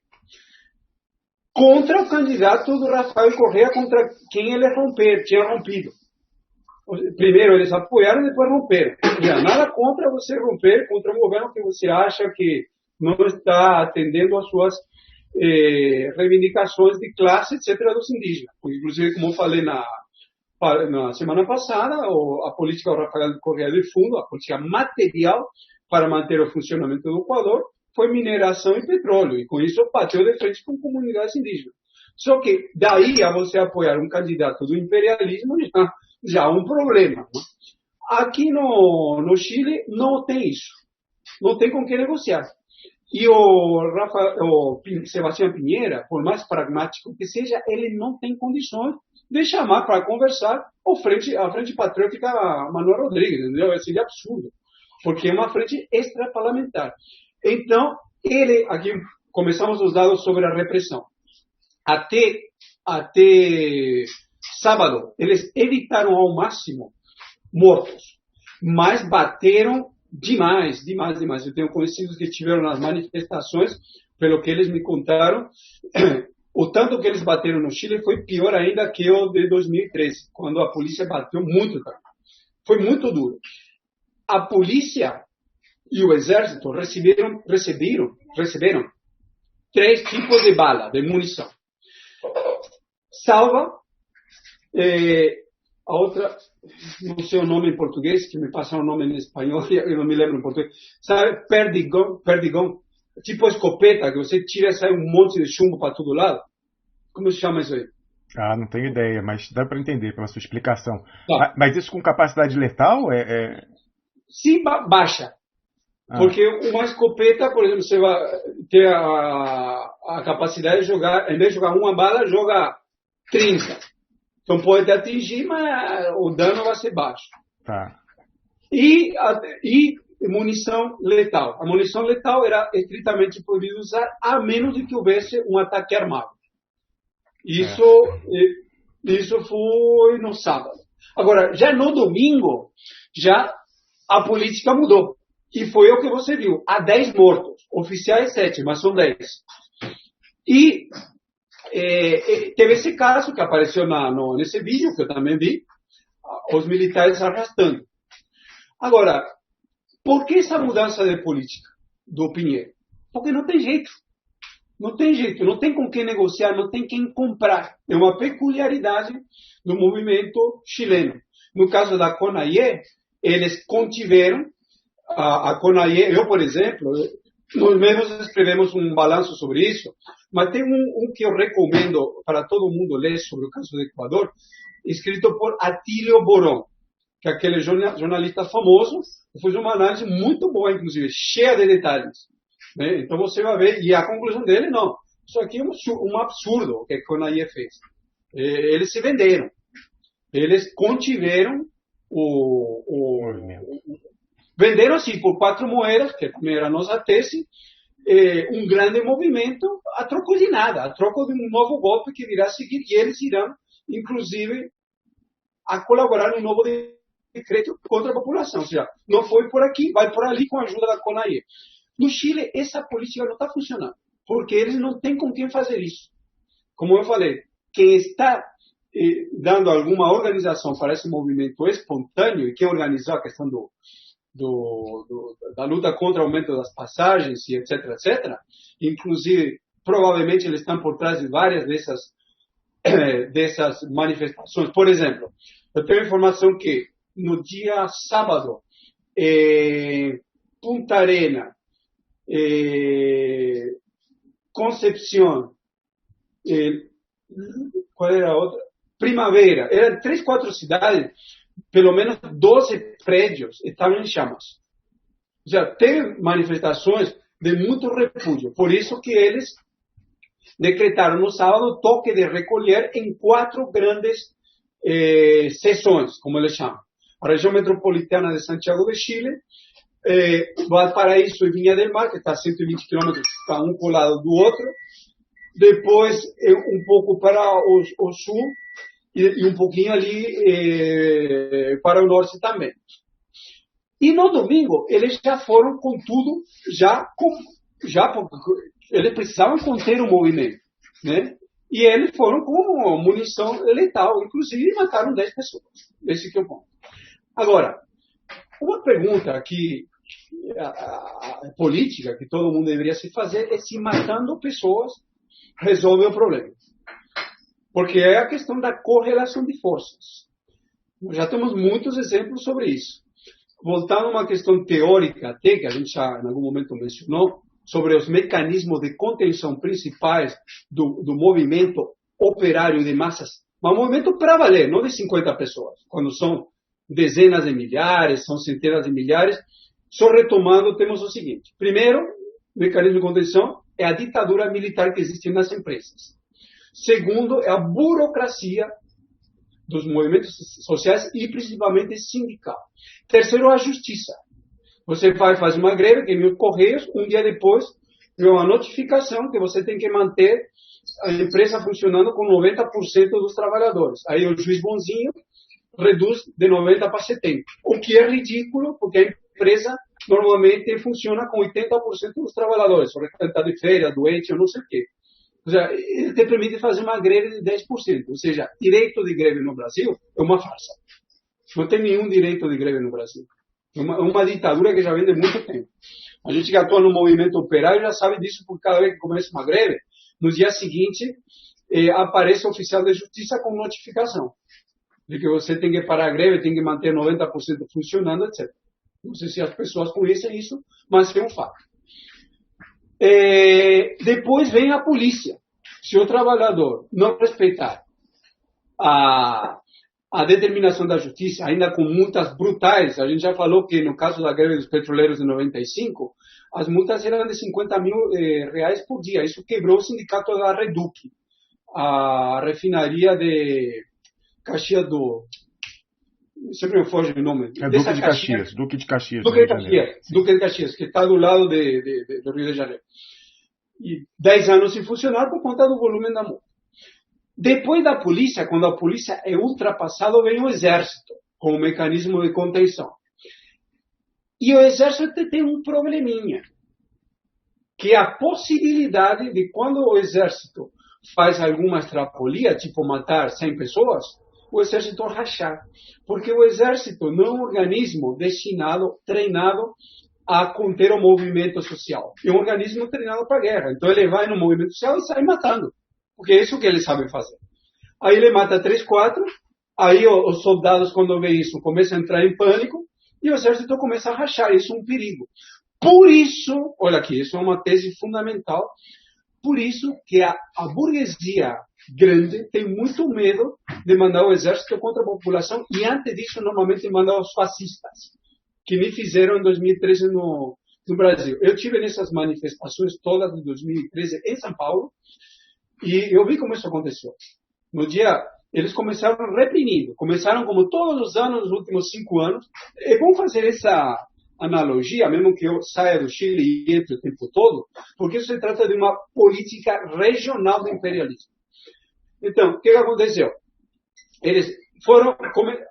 contra o candidato do Rafael Correa, contra quem ele tinha rompido. Primeiro eles apoiaram e depois romperam. Nada contra você romper contra um governo que você acha que não está atendendo às suas reivindicações de classe, etc., dos indígenas. Inclusive, como eu falei na semana passada, a política do Rafael Correa de fundo, a política material para manter o funcionamento do Equador, foi mineração e petróleo. E com isso bateu de frente com comunidades indígenas. Só que daí a você apoiar um candidato do imperialismo já há um problema. Né? Aqui no Chile não tem isso. Não tem com quem negociar. E o Sebastião Pinheira, por mais pragmático que seja, ele não tem condições de chamar para conversar a frente patriótica Manuel Rodrigues, entendeu? Seria absurdo, porque é uma frente extraparlamentar. Então, aqui começamos os dados sobre a repressão. Até sábado, eles evitaram ao máximo mortos, mas bateram demais. Eu tenho conhecidos que estiveram nas manifestações, pelo que eles me contaram. O tanto que eles bateram no Chile foi pior ainda que o de 2013, quando a polícia bateu muito também. Foi muito duro. A polícia e o exército receberam 3 tipos de bala, de munição. Salva, a outra, não sei o nome em português, que me passaram o nome em espanhol, eu não me lembro em português. Sabe, perdigão, tipo escopeta, que você tira e sai um monte de chumbo para todo lado. Como se chama isso aí? Ah, não tenho ideia, mas dá para entender pela sua explicação. Tá. Mas isso com capacidade letal Sim, baixa. Porque uma escopeta, por exemplo, você vai ter a capacidade de jogar, em vez de jogar uma bala, joga 30. Então pode atingir, mas o dano vai ser baixo. Tá. E munição letal. A munição letal era estritamente proibido usar, a menos de que houvesse um ataque armado. Isso foi no sábado. Agora, já no domingo, já a política mudou. E foi o que você viu. Há 10 mortos. Oficiais 7, mas são 10. E teve esse caso que apareceu nesse vídeo, que eu também vi, os militares arrastando. Agora, por que essa mudança de política do Pinheiro? Porque não tem jeito. Não tem jeito, não tem com quem negociar, não tem quem comprar. É uma peculiaridade do movimento chileno. No caso da CONAIE, eles contiveram a CONAIE. Eu, por exemplo, nós mesmos escrevemos um balanço sobre isso, mas tem um que eu recomendo para todo mundo ler sobre o caso do Equador, escrito por Atílio Borón, que é aquele jornalista famoso, que fez uma análise muito boa, inclusive, cheia de detalhes. Né? Então você vai ver, e a conclusão dele, não. Isso aqui é um absurdo o que a CONAIE fez. Eles se venderam. Eles contiveram venderam assim por 4 moedas, que também era a nossa tese, um grande movimento a troco de nada, a troco de um novo golpe que virá a seguir, e eles irão, inclusive, a colaborar no novo decreto contra a população. Ou seja, não foi por aqui, vai por ali com a ajuda da CONAIE. No Chile, essa política não está funcionando, porque eles não têm com quem fazer isso. Como eu falei, quem está dando alguma organização para esse movimento espontâneo, e quem organizou a questão da luta contra o aumento das passagens, e etc., etc., inclusive, provavelmente eles estão por trás de várias dessas manifestações. Por exemplo, eu tenho informação que no dia sábado, Punta Arena, Concepción, qual era a outra? Primavera, eram 3, 4 cidades, pelo menos 12 prédios estavam em chamas. Já teve manifestações de muito repúdio, por isso que eles decretaram no sábado toque de recolher em 4 grandes seções, como eles chamam. A região metropolitana de Santiago de Chile, Valparaíso e Viña del Mar, que está a 120 quilômetros, está um colado do outro. Depois, um pouco para o sul e um pouquinho ali para o norte também. E no domingo, eles já foram com tudo, eles precisavam conter o movimento, né? E eles foram com munição letal, inclusive mataram 10 pessoas. Esse que é o ponto. Agora, uma pergunta que a política que todo mundo deveria se fazer é se matando pessoas resolve o problema. Porque é a questão da correlação de forças. Já temos muitos exemplos sobre isso. Voltando a uma questão teórica, até que a gente já em algum momento mencionou, sobre os mecanismos de contenção principais do movimento operário de massas, mas um movimento para valer, não de 50 pessoas, quando são dezenas de milhares, são centenas de milhares. Só retomando, temos o seguinte. Primeiro, mecanismo de contenção é a ditadura militar que existe nas empresas. Segundo, é a burocracia dos movimentos sociais e principalmente sindical. Terceiro, a justiça. Você vai fazer uma greve, que nos Correios, um dia depois, vem uma notificação que você tem que manter a empresa funcionando com 90% dos trabalhadores. Aí o juiz bonzinho reduz de 90% para 70%. O que é ridículo, porque a empresa normalmente funciona com 80% dos trabalhadores. O restante está de férias, doente, ou não sei o quê. Ou seja, ele te permite fazer uma greve de 10%. Ou seja, direito de greve no Brasil é uma farsa. Não tem nenhum direito de greve no Brasil. É uma ditadura que já vem de muito tempo. A gente que atua no movimento operário já sabe disso, porque cada vez que começa uma greve, no dia seguinte aparece o oficial de justiça com notificação de que você tem que parar a greve, tem que manter 90% funcionando, etc. Não sei se as pessoas conhecem isso, mas é um fato. Depois vem a polícia. Se o trabalhador não respeitar a determinação da justiça, ainda com multas brutais, a gente já falou que no caso da greve dos petroleiros de 95, as multas eram de 50 mil reais por dia. Isso quebrou o sindicato da Reduc, a refinaria de Caxias do... Sempre me foge o nome. Duque de Caxias. Duque de Caxias, que está do lado do Rio de Janeiro. E 10 anos sem funcionar por conta do volume da multa. Depois da polícia, quando a polícia é ultrapassada, vem o exército, como mecanismo de contenção. E o exército tem um probleminha, que é a possibilidade de, quando o exército faz alguma extrapolia, tipo matar 100 pessoas, o exército rachar. Porque o exército não é um organismo destinado, treinado a conter o movimento social. É um organismo treinado para a guerra. Então ele vai no movimento social e sai matando. Porque é isso que eles sabem fazer. Aí ele mata 3, 4, aí os soldados, quando vê isso, começam a entrar em pânico, e o exército começa a rachar. Isso é um perigo. Por isso, olha aqui, isso é uma tese fundamental, por isso que a burguesia grande tem muito medo de mandar o exército contra a população, e antes disso, normalmente, mandar os fascistas, que me fizeram em 2013 no Brasil. Eu tive nessas manifestações todas de 2013 em São Paulo, e eu vi como isso aconteceu. No dia, eles começaram reprimindo. Começaram como todos os anos, nos últimos 5 anos. É bom fazer essa analogia, mesmo que eu saia do Chile e entre o tempo todo, porque isso se trata de uma política regional do imperialismo. Então, o que aconteceu? Eles foram...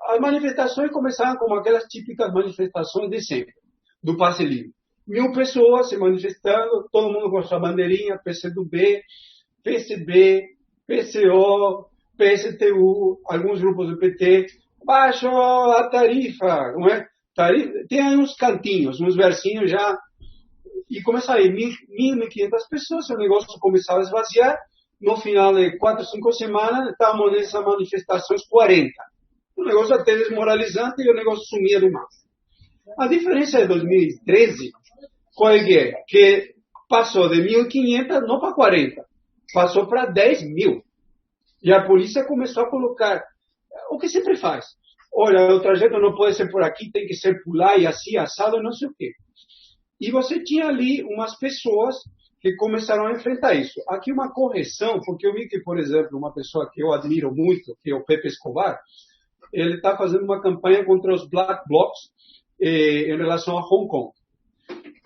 As manifestações começaram como aquelas típicas manifestações de sempre, do passe livre. 1.000 pessoas se manifestando, todo mundo com sua bandeirinha, PCdoB, PCB, PCO, PSTU, alguns grupos do PT, baixou a tarifa, não é? Tem aí uns cantinhos, uns versinhos já, e começa aí 1.500 pessoas, o negócio começava a esvaziar, no final de 4, 5 semanas, estávamos nessas manifestações 40. O negócio até desmoralizante e o negócio sumia do mapa. A diferença de 2013, qual é que é? Que passou de 1.500 não para 40, passou para 10.000. E a polícia começou a colocar o que sempre faz. Olha, o trajeto não pode ser por aqui, tem que ser por lá, e assim, assado, não sei o quê. E você tinha ali umas pessoas que começaram a enfrentar isso. Aqui uma correção, porque eu vi que, por exemplo, uma pessoa que eu admiro muito, que é o Pepe Escobar, ele está fazendo uma campanha contra os Black Blocs em relação a Hong Kong.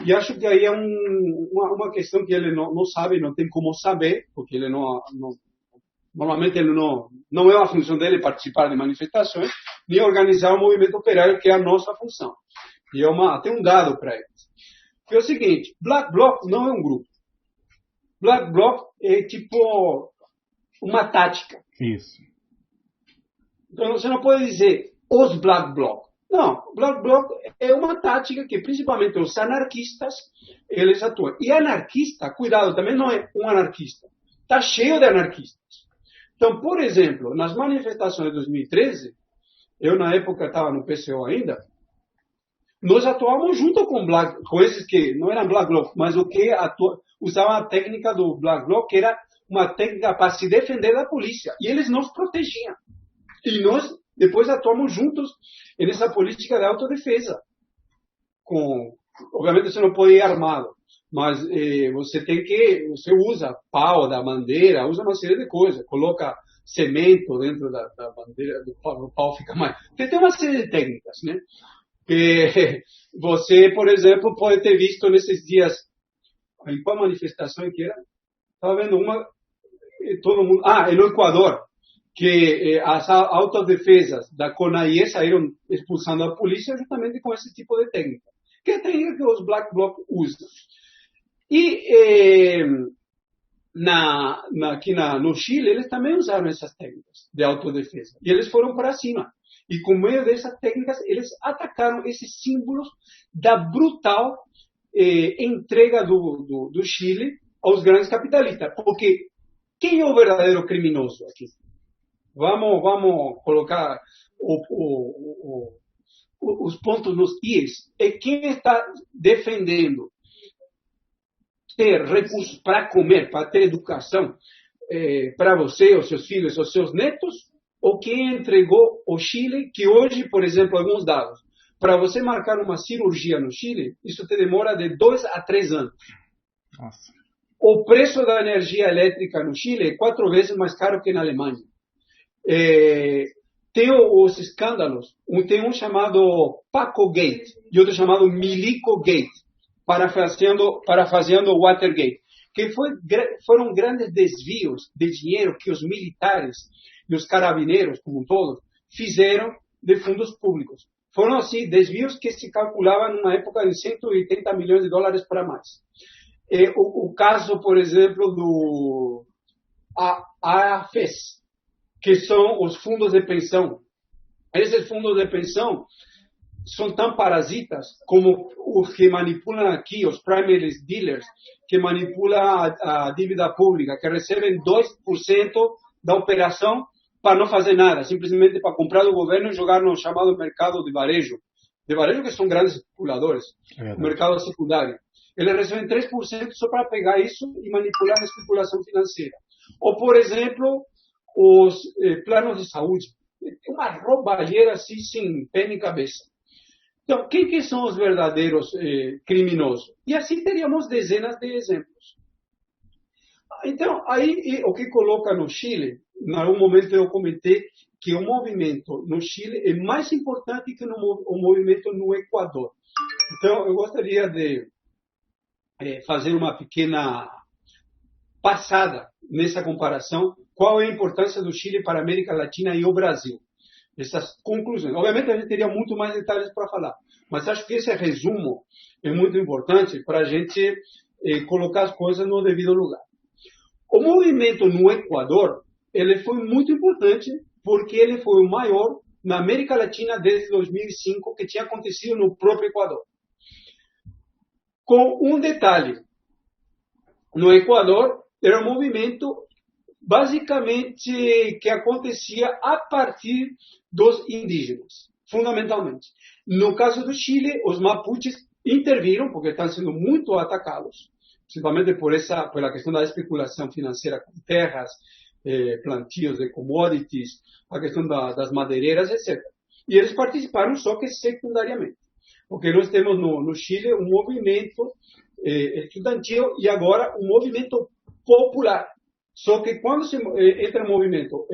E acho que aí é uma questão que ele não sabe, não tem como saber, porque ele normalmente ele não é a função dele participar de manifestações, nem organizar o movimento operário, que é a nossa função. E tem um dado para eles. Que é o seguinte, Black Bloc não é um grupo. Black Bloc é tipo uma tática. Isso. Então você não pode dizer os Black Bloc. Não, Black Bloc é uma tática que principalmente os anarquistas, eles atuam. E anarquista, cuidado, também não é um anarquista. Está cheio de anarquistas. Então, por exemplo, nas manifestações de 2013, eu na época estava no PCO ainda, nós atuávamos junto com esses que não eram Black Bloc, mas o que usavam a técnica do Black Bloc, que era uma técnica para se defender da polícia. E eles nos protegiam. E nós depois atuamos juntos nessa política de autodefesa. Obviamente você não pode ir armado, mas você usa pau da bandeira, usa uma série de coisas, coloca cimento dentro da bandeira, o pau fica mais... Tem uma série de técnicas, né? Que você, por exemplo, pode ter visto nesses dias, em qual manifestação que era? Estava vendo uma, todo mundo... no Equador, que as autodefesas da CONAIE saíram expulsando a polícia justamente com esse tipo de técnica, que é a técnica que os Black Bloc usam. E aqui no Chile, eles também usaram essas técnicas de autodefesa. E eles foram para cima. E com meio dessas técnicas, eles atacaram esses símbolos da brutal entrega do Chile aos grandes capitalistas. Porque quem é o verdadeiro criminoso aqui? Vamos colocar os pontos nos is. É quem está defendendo ter recursos para comer, para ter educação para você, os seus filhos, os seus netos, ou quem entregou o Chile, que hoje, por exemplo, alguns dados, para você marcar uma cirurgia no Chile, isso te demora de 2 a 3 anos. Nossa. O preço da energia elétrica no Chile é 4 vezes mais caro que na Alemanha. Tem os escândalos, tem um chamado Paco Gate e outro chamado Milico Gate, parafraseando Watergate, que foram grandes desvios de dinheiro que os militares e os carabineiros, como um todo, fizeram de fundos públicos. Foram, assim, desvios que se calculavam numa época de 180 milhões de dólares para mais. O caso, por exemplo, do AFES, que são os fundos de pensão. Esses fundos de pensão são tão parasitas como os que manipulam aqui, os primary dealers, que manipulam a dívida pública, que recebem 2% da operação para não fazer nada, simplesmente para comprar do governo e jogar no chamado mercado de varejo que são grandes especuladores, o mercado secundário. Eles recebem 3% só para pegar isso e manipular a especulação financeira. Ou, por exemplo, os planos de saúde. É uma roubalheira assim, sem pé nem cabeça. Então, quem que são os verdadeiros criminosos? E assim teríamos dezenas de exemplos. Então, aí o que coloca no Chile, em algum momento eu comentei que o movimento no Chile é mais importante que o movimento no Equador. Então, eu gostaria de fazer uma pequena passada nessa comparação. Qual é a importância do Chile para a América Latina e o Brasil? Essas conclusões. Obviamente, a gente teria muito mais detalhes para falar, mas acho que esse resumo é muito importante para a gente colocar as coisas no devido lugar. O movimento no Equador, ele foi muito importante porque ele foi o maior na América Latina desde 2005 que tinha acontecido no próprio Equador. Com um detalhe, no Equador era um movimento basicamente que acontecia a partir dos indígenas, fundamentalmente. No caso do Chile, os mapuches interviram porque estão sendo muito atacados, principalmente pela questão da especulação financeira com terras, plantios de commodities, a questão das madeireiras, etc. E eles participaram só que secundariamente, porque nós temos no Chile um movimento estudantil e agora um movimento popular. Só que quando se entra um movimento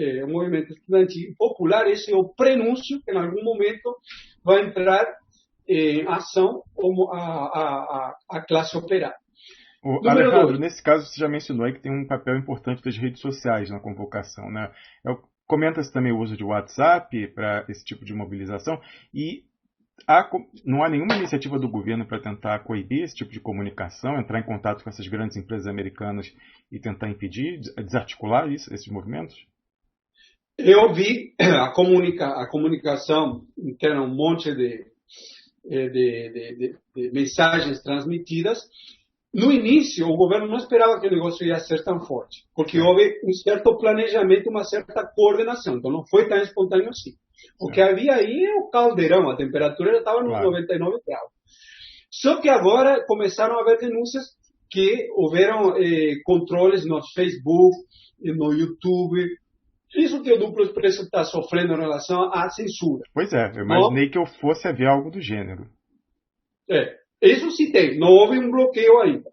estudantil popular, esse é o prenúncio que em algum momento vai entrar em ação como a classe operária. Alejandro, nesse caso você já mencionou aí que tem um papel importante das redes sociais na convocação, né? Comenta-se também o uso de WhatsApp para esse tipo de mobilização e não há nenhuma iniciativa do governo para tentar coibir esse tipo de comunicação, entrar em contato com essas grandes empresas americanas e tentar impedir, desarticular esses movimentos? Eu vi a comunicação interna, um monte de mensagens transmitidas. No início, o governo não esperava que o negócio ia ser tão forte, porque houve um certo planejamento, uma certa coordenação, então não foi tão espontâneo assim. O que havia aí é o caldeirão, a temperatura já estava nos 99 graus. Só que agora começaram a haver denúncias que houveram controles no Facebook, no YouTube, Isso que o duplo expresso está sofrendo em relação à censura. Pois é, eu imaginei que eu fosse a ver algo do gênero. Isso sim tem, não houve um bloqueio ainda.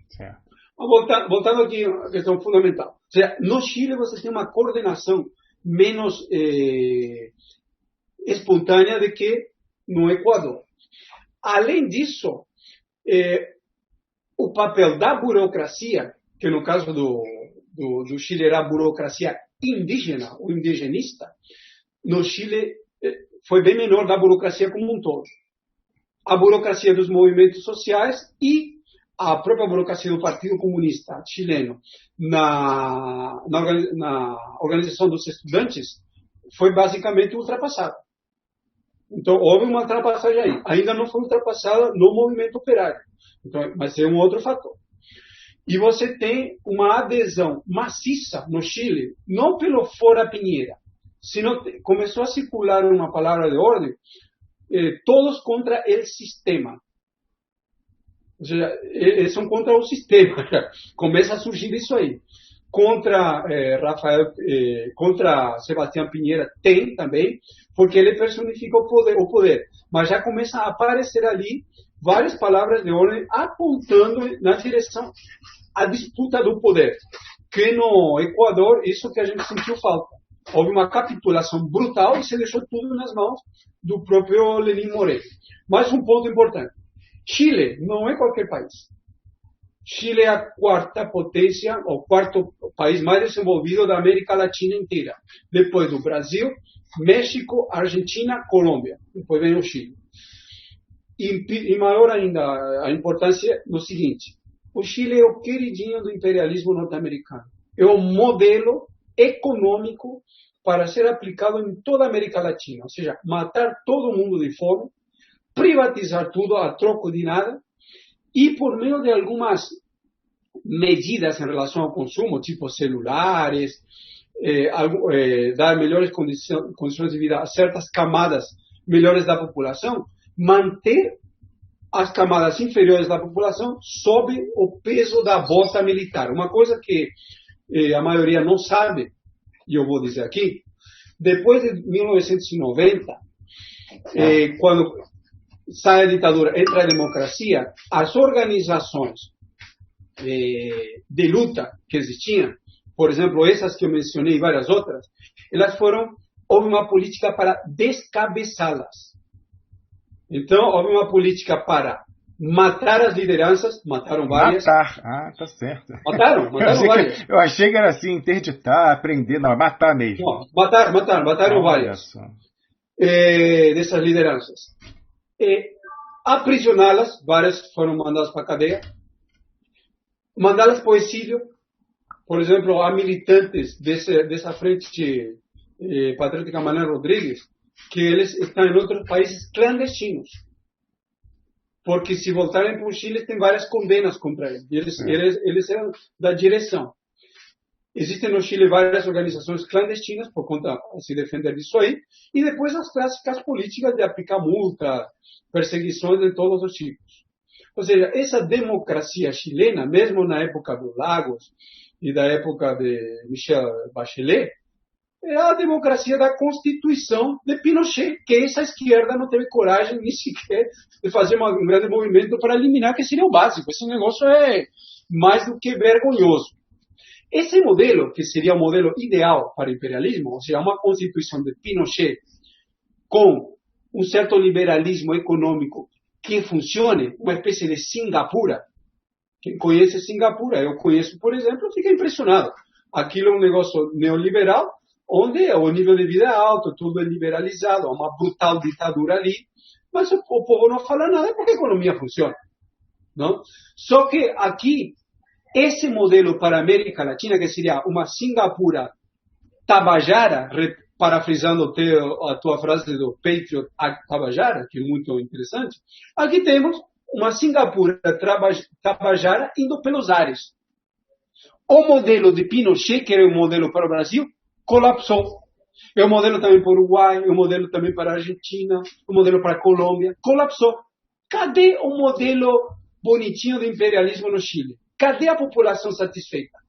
Certo. Voltando aqui à questão fundamental. Ou seja, no Chile você tem uma coordenação menos espontânea do que no Equador. Além disso, o papel da burocracia, que no caso do Chile era a burocracia indígena, ou indigenista, no Chile foi bem menor da burocracia como um todo. A burocracia dos movimentos sociais e a própria burocracia do Partido Comunista chileno na organização dos estudantes foi basicamente ultrapassada. Então, houve uma ultrapassagem aí. Ainda não foi ultrapassada no movimento operário. Então, mas é um outro fator. E você tem uma adesão maciça no Chile, não pelo Fora Piñera, sino começou a circular uma palavra de ordem, todos contra o sistema. Ou seja, eles são contra o sistema. Começa a surgir isso aí. Contra contra Sebastião Pinheira tem também, porque ele personifica o poder. Mas já começa a aparecer ali várias palavras de ordem apontando na direção à disputa do poder. Que no Equador, isso que a gente sentiu falta. Houve uma capitulação brutal e se deixou tudo nas mãos do próprio Lenín Moreno. Mas um ponto importante. Chile não é qualquer país. Chile é a quarta potência, o quarto país mais desenvolvido da América Latina inteira. Depois do Brasil, México, Argentina, Colômbia. Depois vem o Chile. E maior ainda a importância no seguinte. O Chile é o queridinho do imperialismo norte-americano. É um modelo econômico para ser aplicado em toda a América Latina. Ou seja, matar todo mundo de fome, privatizar tudo a troco de nada e por meio de algumas medidas em relação ao consumo, tipo celulares, dar melhores condições de vida a certas camadas melhores da população, manter as camadas inferiores da população sob o peso da bota militar. Uma coisa que a maioria não sabe, e eu vou dizer aqui, depois de 1990, quando sai a ditadura, entra a democracia, as organizações de luta que existiam, por exemplo, essas que eu mencionei e várias outras, houve uma política para descabeçá-las. Então, houve uma política para matar as lideranças, mataram várias. Matar, tá certo. Mataram várias. Eu achei que era assim, interditar, prender, não, matar mesmo. Não, mataram várias dessas lideranças. Aprisioná-las, várias foram mandadas para a cadeia, mandá-las para o exílio, por exemplo, há militantes dessa frente patriótica Manuel Rodrigues, que eles estão em outros países clandestinos, porque se voltarem para o Chile tem várias condenas contra eles, eles eram da direção. Existem no Chile várias organizações clandestinas por conta de se defender disso aí, e depois as clássicas políticas de aplicar multa, perseguições de todos os tipos. Ou seja, essa democracia chilena, mesmo na época do Lagos e da época de Michelle Bachelet, é a democracia da Constituição de Pinochet, que essa esquerda não teve coragem nem sequer de fazer um grande movimento para eliminar, que seria o básico. Esse negócio é mais do que vergonhoso. Esse modelo, que seria o modelo ideal para o imperialismo, ou seja, uma Constituição de Pinochet com um certo liberalismo econômico que funcione, uma espécie de Singapura. Quem conhece Singapura, eu conheço, por exemplo, fica impressionado. Aquilo é um negócio neoliberal, onde o nível de vida é alto, tudo é liberalizado, há uma brutal ditadura ali, mas o povo não fala nada porque a economia funciona. Não? Só que aqui, esse modelo para a América Latina, que seria uma Singapura tabajara, parafrisando a tua frase do Patriot Act Tabajara, que é muito interessante, aqui temos uma Singapura tabajara indo pelos ares. O modelo de Pinochet, que era o modelo para o Brasil, colapsou. É o modelo também para o Uruguai, é o modelo também para a Argentina, o modelo para a Colômbia, colapsou. Cadê o modelo bonitinho do imperialismo no Chile? Cadê a população satisfeita?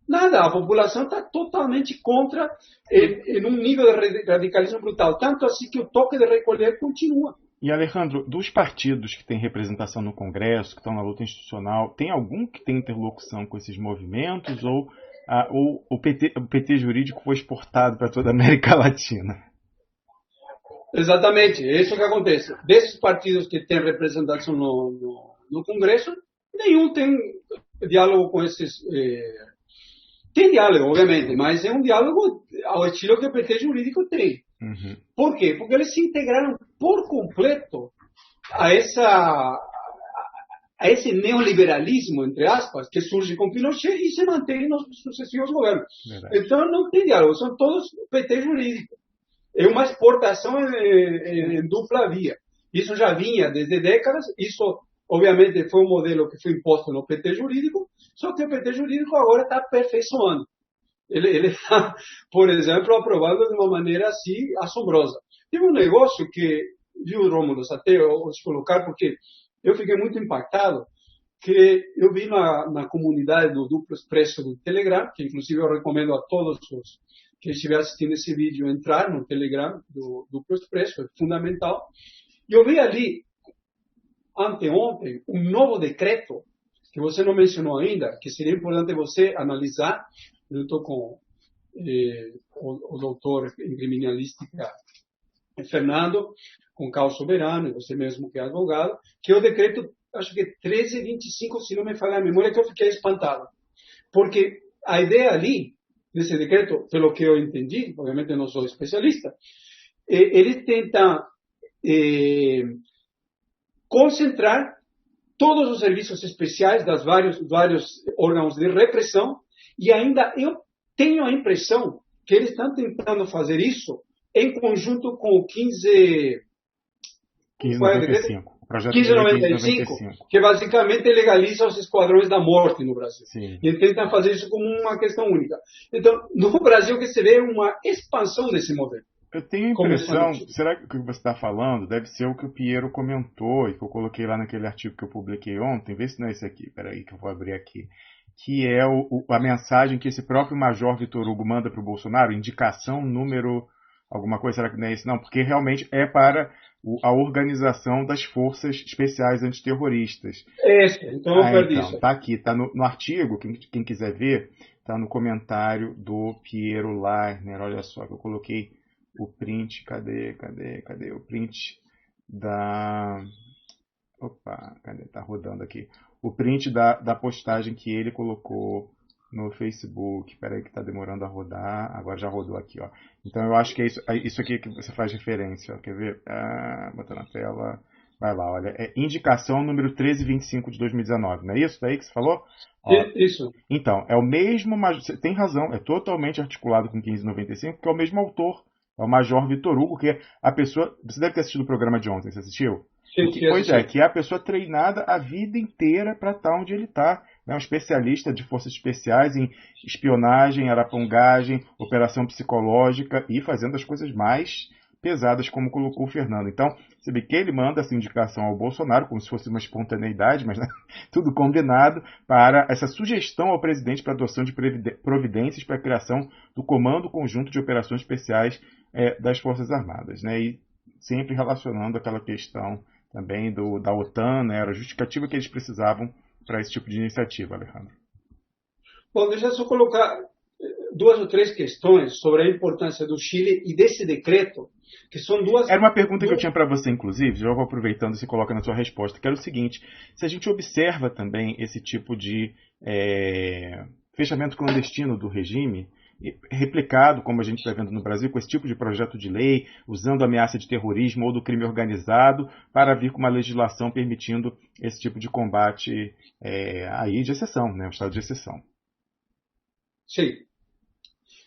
Nada, a população está totalmente contra, em um nível de radicalismo brutal. Tanto assim que o toque de recolher continua. E, Alejandro, dos partidos que têm representação no Congresso, que estão na luta institucional, tem algum que tem interlocução com esses movimentos ou o PT jurídico foi exportado para toda a América Latina? Exatamente, é isso que acontece. Desses partidos que têm representação no Congresso, nenhum tem diálogo com esses. Tem diálogo, obviamente, mas é um diálogo ao estilo que o PT jurídico tem. Uhum. Por quê? Porque eles se integraram por completo a esse neoliberalismo, entre aspas, que surge com Pinochet e se mantém nos sucessivos governos. Verdade. Então não tem diálogo, são todos PT jurídico. É uma exportação em dupla via. Isso já vinha desde décadas, isso obviamente foi um modelo que foi imposto no PT jurídico, só que o PT jurídico agora está aperfeiçoando. Ele está, por exemplo, aprovando de uma maneira assim assombrosa. Teve um negócio que, viu, Rômulo, até eu vou te colocar, porque eu fiquei muito impactado, que eu vi na comunidade do Duplo Expresso do Telegram, que inclusive eu recomendo a todos os que estiver assistindo esse vídeo entrar no Telegram do Duplo Expresso, é fundamental. E eu vi ali, anteontem, um novo decreto, que você não mencionou ainda, que seria importante você analisar. Eu estou com o doutor em criminalística, Fernando, com Carlos Soberano, e você mesmo que é advogado, que é o decreto, acho que 1325, se não me falha a memória, que eu fiquei espantado. Porque a ideia ali, nesse decreto, pelo que eu entendi, obviamente eu não sou especialista, ele tenta concentrar todos os serviços especiais das vários órgãos de repressão, e ainda eu tenho a impressão que eles estão tentando fazer isso em conjunto com o 1595. O projeto 1595, que basicamente legaliza os esquadrões da morte no Brasil. Sim. E tentam fazer isso como uma questão única. Então, no Brasil que se vê uma expansão desse modelo. Eu tenho a impressão, será que o que você está falando deve ser o que o Piero comentou e que eu coloquei lá naquele artigo que eu publiquei ontem, vê se não é esse aqui, peraí que eu vou abrir aqui, que é a mensagem que esse próprio Major Vitor Hugo manda para o Bolsonaro, indicação número alguma coisa, será que não é isso? Não, porque realmente é para a organização das forças especiais antiterroristas. Então eu perdi isso. Tá aqui, tá no artigo, quem quiser ver, tá no comentário do Piero Lerner, olha só, que eu coloquei o print, cadê o print da... Opa, cadê? Tá rodando aqui. O print da postagem que ele colocou no Facebook. Espera aí que tá demorando a rodar. Agora já rodou aqui, ó. Então eu acho que é isso aqui que você faz referência, ó. Quer ver? Botar na tela. Vai lá, olha. É indicação número 1325 de 2019. Não é isso daí que você falou? Ó, isso. Então, é o mesmo... Você tem razão. É totalmente articulado com 1595, porque é o mesmo autor. É o Major Vitor Hugo, que é a pessoa... Você deve ter assistido o programa de ontem, você assistiu? Sim, pois é, que é a pessoa treinada a vida inteira para estar onde ele está. É um especialista de forças especiais em espionagem, arapongagem, operação psicológica e fazendo as coisas mais pesadas, como colocou o Fernando. Então, você vê que ele manda essa indicação ao Bolsonaro, como se fosse uma espontaneidade, mas né, tudo combinado, para essa sugestão ao presidente para adoção de providências para a criação do Comando Conjunto de Operações Especiais das Forças Armadas. Né? E sempre relacionando aquela questão também da OTAN, né? Era a justificativa que eles precisavam para esse tipo de iniciativa, Alejandro. Bom, deixa eu só colocar 2 ou 3 questões sobre a importância do Chile e desse decreto, que são duas... Era uma pergunta que eu tinha para você, inclusive, já vou aproveitando e você coloca na sua resposta, que era o seguinte: se a gente observa também esse tipo de fechamento clandestino do regime, replicado, como a gente está vendo no Brasil, com esse tipo de projeto de lei, usando a ameaça de terrorismo ou do crime organizado, para vir com uma legislação permitindo esse tipo de combate aí de exceção, né, um estado de exceção. Sim.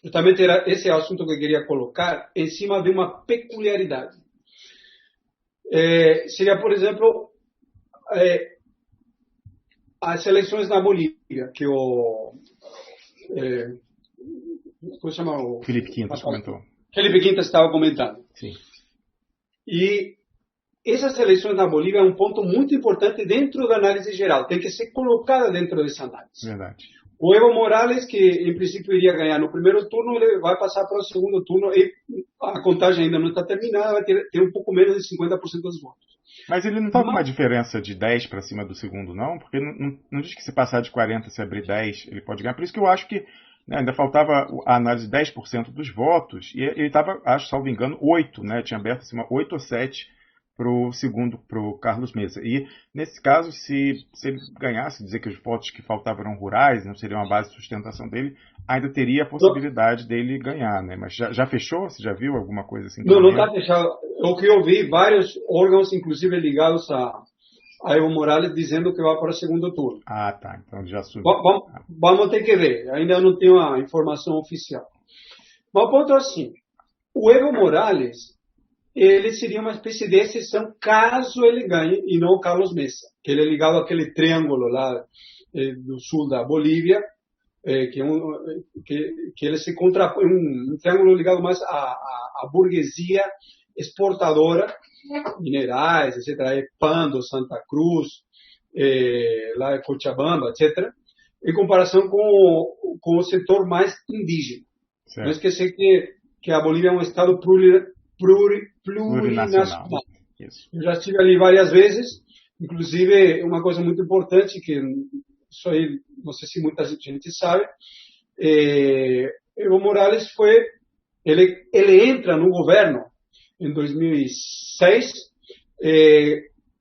Justamente era esse assunto que eu queria colocar em cima de uma peculiaridade. Seria, por exemplo, as eleições na Bolívia, que como se chama o... Felipe Quintas comentou. Felipe Quintas estava comentando. Sim. E essas eleições na Bolívia é um ponto muito importante dentro da análise geral. Tem que ser colocada dentro dessa análise. Verdade. O Evo Morales, que em princípio iria ganhar no primeiro turno, ele vai passar para o segundo turno e a contagem ainda não está terminada, vai ter um pouco menos de 50% dos votos. Mas ele não está com uma diferença de 10 para cima do segundo, não? Porque não diz que se passar de 40, se abrir 10, ele pode ganhar. Por isso que eu acho que, né, ainda faltava a análise de 10% dos votos, e ele estava, acho, salvo engano, 8, né? Tinha aberto acima 8 ou 7 para o segundo, para o Carlos Mesa. E, nesse caso, se ele ganhasse, dizer que os votos que faltavam eram rurais, não seria uma base de sustentação dele, ainda teria a possibilidade dele ganhar, né? Mas já fechou? Você já viu alguma coisa assim? Não está fechado. O que eu vi, vários órgãos, inclusive ligados a Evo Morales, dizendo que vai para o segundo turno. Ah, tá. Então já subiu. Vamos ter que ver. Ainda não tenho a informação oficial. Mas o ponto é assim, o Evo Morales, ele seria uma espécie de exceção caso ele ganhe, e não o Carlos Mesa, que ele é ligado àquele triângulo lá do sul da Bolívia, que ele se contrapõe, um triângulo ligado mais à burguesia exportadora, minerais, etc., Pando, Santa Cruz, lá em Cochabamba, etc., em comparação com o setor mais indígena. Certo. Não esquecer que a Bolívia é um estado plurinacional. Eu já estive ali várias vezes, inclusive uma coisa muito importante, que isso aí não sei se muita gente sabe, Evo Morales ele entra no governo em 2006,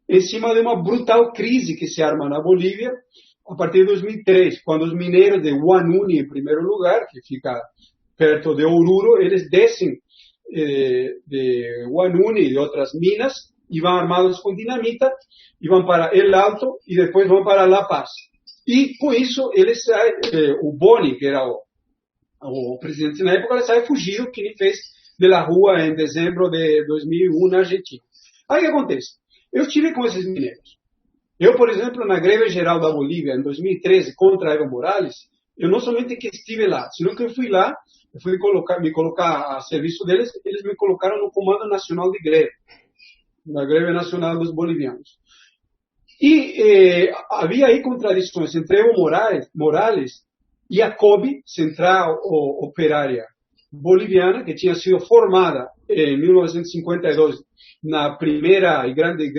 em cima de uma brutal crise que se arma na Bolívia a partir de 2003, quando os mineiros de Huanuni, em primeiro lugar, que fica perto de Oruro, eles descem de Huanuni e de outras minas e vão armados com dinamita e vão para El Alto e depois vão para La Paz. E com isso ele sai, o Boni, que era o presidente na época, ele sai fugido, que ele fez de la rua em dezembro de 2001 na Argentina. Aí o que acontece? Eu estive com esses mineiros. Eu, por exemplo, na greve geral da Bolívia em 2013 contra Evo Morales, eu não somente que estive lá, senão que eu fui lá, eu fui me colocar a serviço deles, eles me colocaram no Comando Nacional de Greve, na Greve Nacional dos Bolivianos. E havia aí contradições entre Evo Morales e a COB, Central Operária Boliviana, que tinha sido formada em 1952 na primeira e grande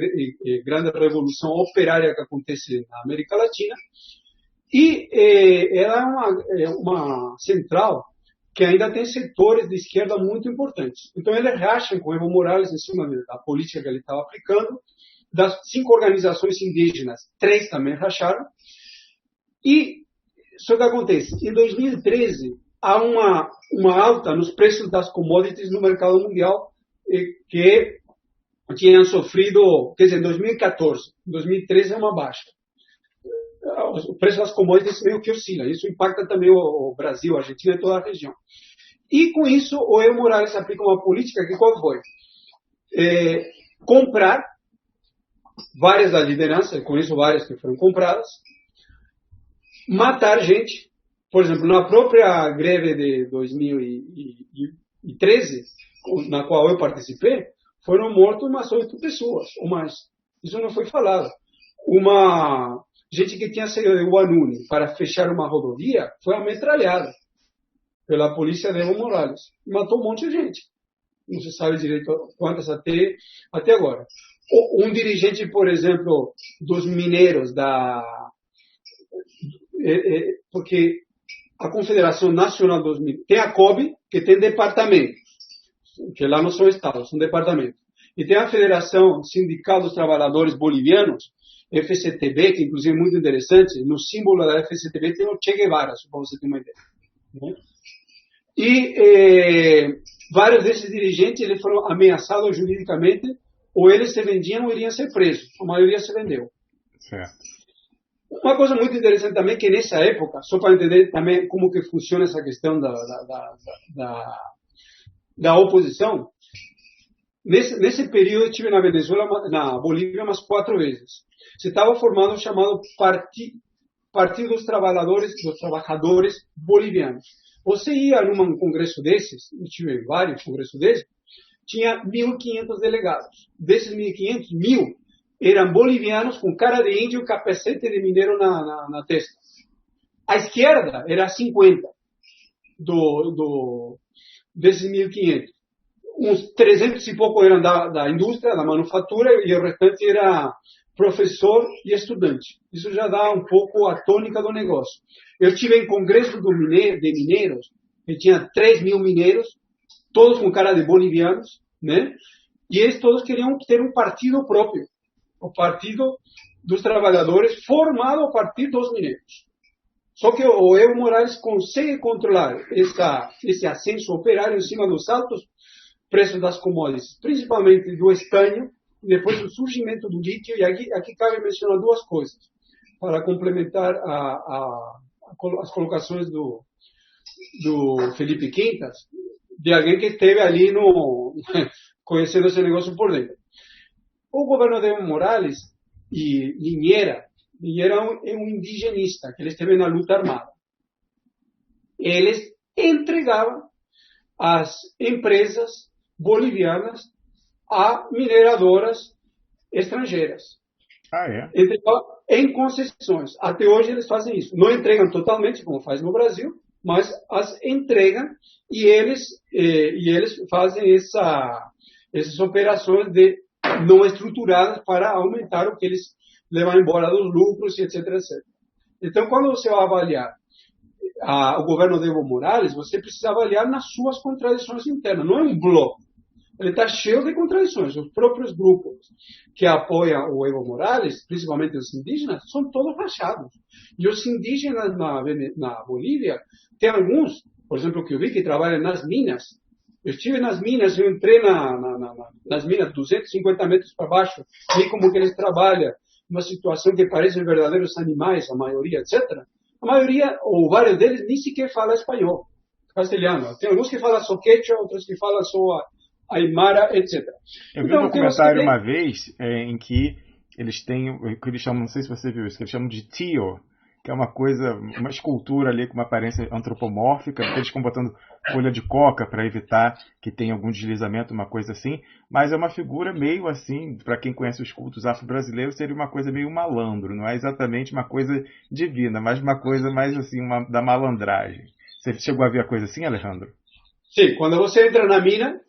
revolução operária que acontece na América Latina, e ela é uma central que ainda tem setores de esquerda muito importantes. Então eles racham com Evo Morales em cima da política que ele estava aplicando. Das 5 organizações indígenas, 3 também racharam. E isso que acontece, em 2013 há uma alta nos preços das commodities no mercado mundial que tinham sofrido, quer dizer, em 2014, em 2013 é uma baixa. O preço das commodities meio que oscila, isso impacta também o Brasil, a Argentina e toda a região. E com isso o Evo Morales aplica uma política que qual foi? Comprar várias da liderança, conheço várias que foram compradas, matar gente. Por exemplo, na própria greve de 2013, na qual eu participei, foram mortas umas 8 pessoas, ou mais. Isso não foi falado. Uma gente que tinha saído de Huanuni para fechar uma rodovia foi ametralhada pela polícia de Evo Morales. E matou um monte de gente. Não se sabe direito quantas até agora. Um dirigente, por exemplo, dos mineiros porque a Confederação Nacional dos Mineiros tem a COB, que tem departamentos, que lá não são estados, são departamentos. E tem a Federação Sindical dos Trabalhadores Bolivianos, FCTB, que inclusive é muito interessante, no símbolo da FCTB tem o Che Guevara, para você ter uma ideia. E vários desses dirigentes eles foram ameaçados juridicamente, ou eles se vendiam ou iriam ser presos. A maioria se vendeu. Certo. Uma coisa muito interessante também é que nessa época, só para entender também como que funciona essa questão da oposição, nesse período eu estive na Venezuela, na Bolívia umas 4 vezes. Se estava formando o chamado Partido dos Trabalhadores Bolivianos. Você ia num congresso desses, eu tive em vários congressos desses, tinha 1.500 delegados. Desses 1.500, 1.000 eram bolivianos com cara de índio e capacete de mineiro na testa. A esquerda era 50 desses 1.500. Uns 300 e pouco eram da indústria, da manufatura, e o restante era professor e estudante. Isso já dá um pouco a tônica do negócio. Eu estive em congresso de mineiros, que tinha 3.000 mineiros, todos com cara de bolivianos, né? E eles todos queriam ter um partido próprio, o Partido dos Trabalhadores, formado a partir dos mineiros. Só que o Evo Morales consegue controlar esse ascenso operário em cima dos altos preços das commodities, principalmente do estanho, e depois do surgimento do lítio. E aqui cabe mencionar duas coisas, para complementar as colocações do Felipe Quintas, de alguém que esteve ali conhecendo esse negócio por dentro. O governo de Evo Morales e Linheira é um indigenista, que ele esteve na luta armada. Eles entregavam as empresas bolivianas a mineradoras estrangeiras. Entregavam em concessões. Até hoje eles fazem isso. Não entregam totalmente, como faz no Brasil, mas as entregam e eles fazem essas operações não estruturadas para aumentar o que eles levar embora dos lucros, etc, etc. Então, quando você vai avaliar o governo de Evo Morales, você precisa avaliar nas suas contradições internas. Não é um bloco. Ele está cheio de contradições. Os próprios grupos que apoiam o Evo Morales, principalmente os indígenas, são todos rachados. E os indígenas na Bolívia, tem alguns, por exemplo, que eu vi que trabalham nas minas. Eu estive nas minas, eu entrei nas minas 250 metros para baixo, vi como que eles trabalham, uma situação que parecem verdadeiros animais, a maioria, etc. A maioria, ou vários deles, nem sequer fala espanhol, castelhano. Tem alguns que falam só quechua, outros que falam só aimara, etc. Eu vi um documentário uma vez em que eles têm o que eles chamam, não sei se você viu isso, que eles chamam de tio, que é uma coisa, uma escultura ali com uma aparência antropomórfica, eles estão botando folha de coca para evitar que tenha algum deslizamento, uma coisa assim, mas é uma figura meio assim, para quem conhece os cultos afro-brasileiros, seria uma coisa meio malandro, não é exatamente uma coisa divina, mas uma coisa mais assim, da malandragem. Você chegou a ver a coisa assim, Alejandro? Sim, quando você entra na mina,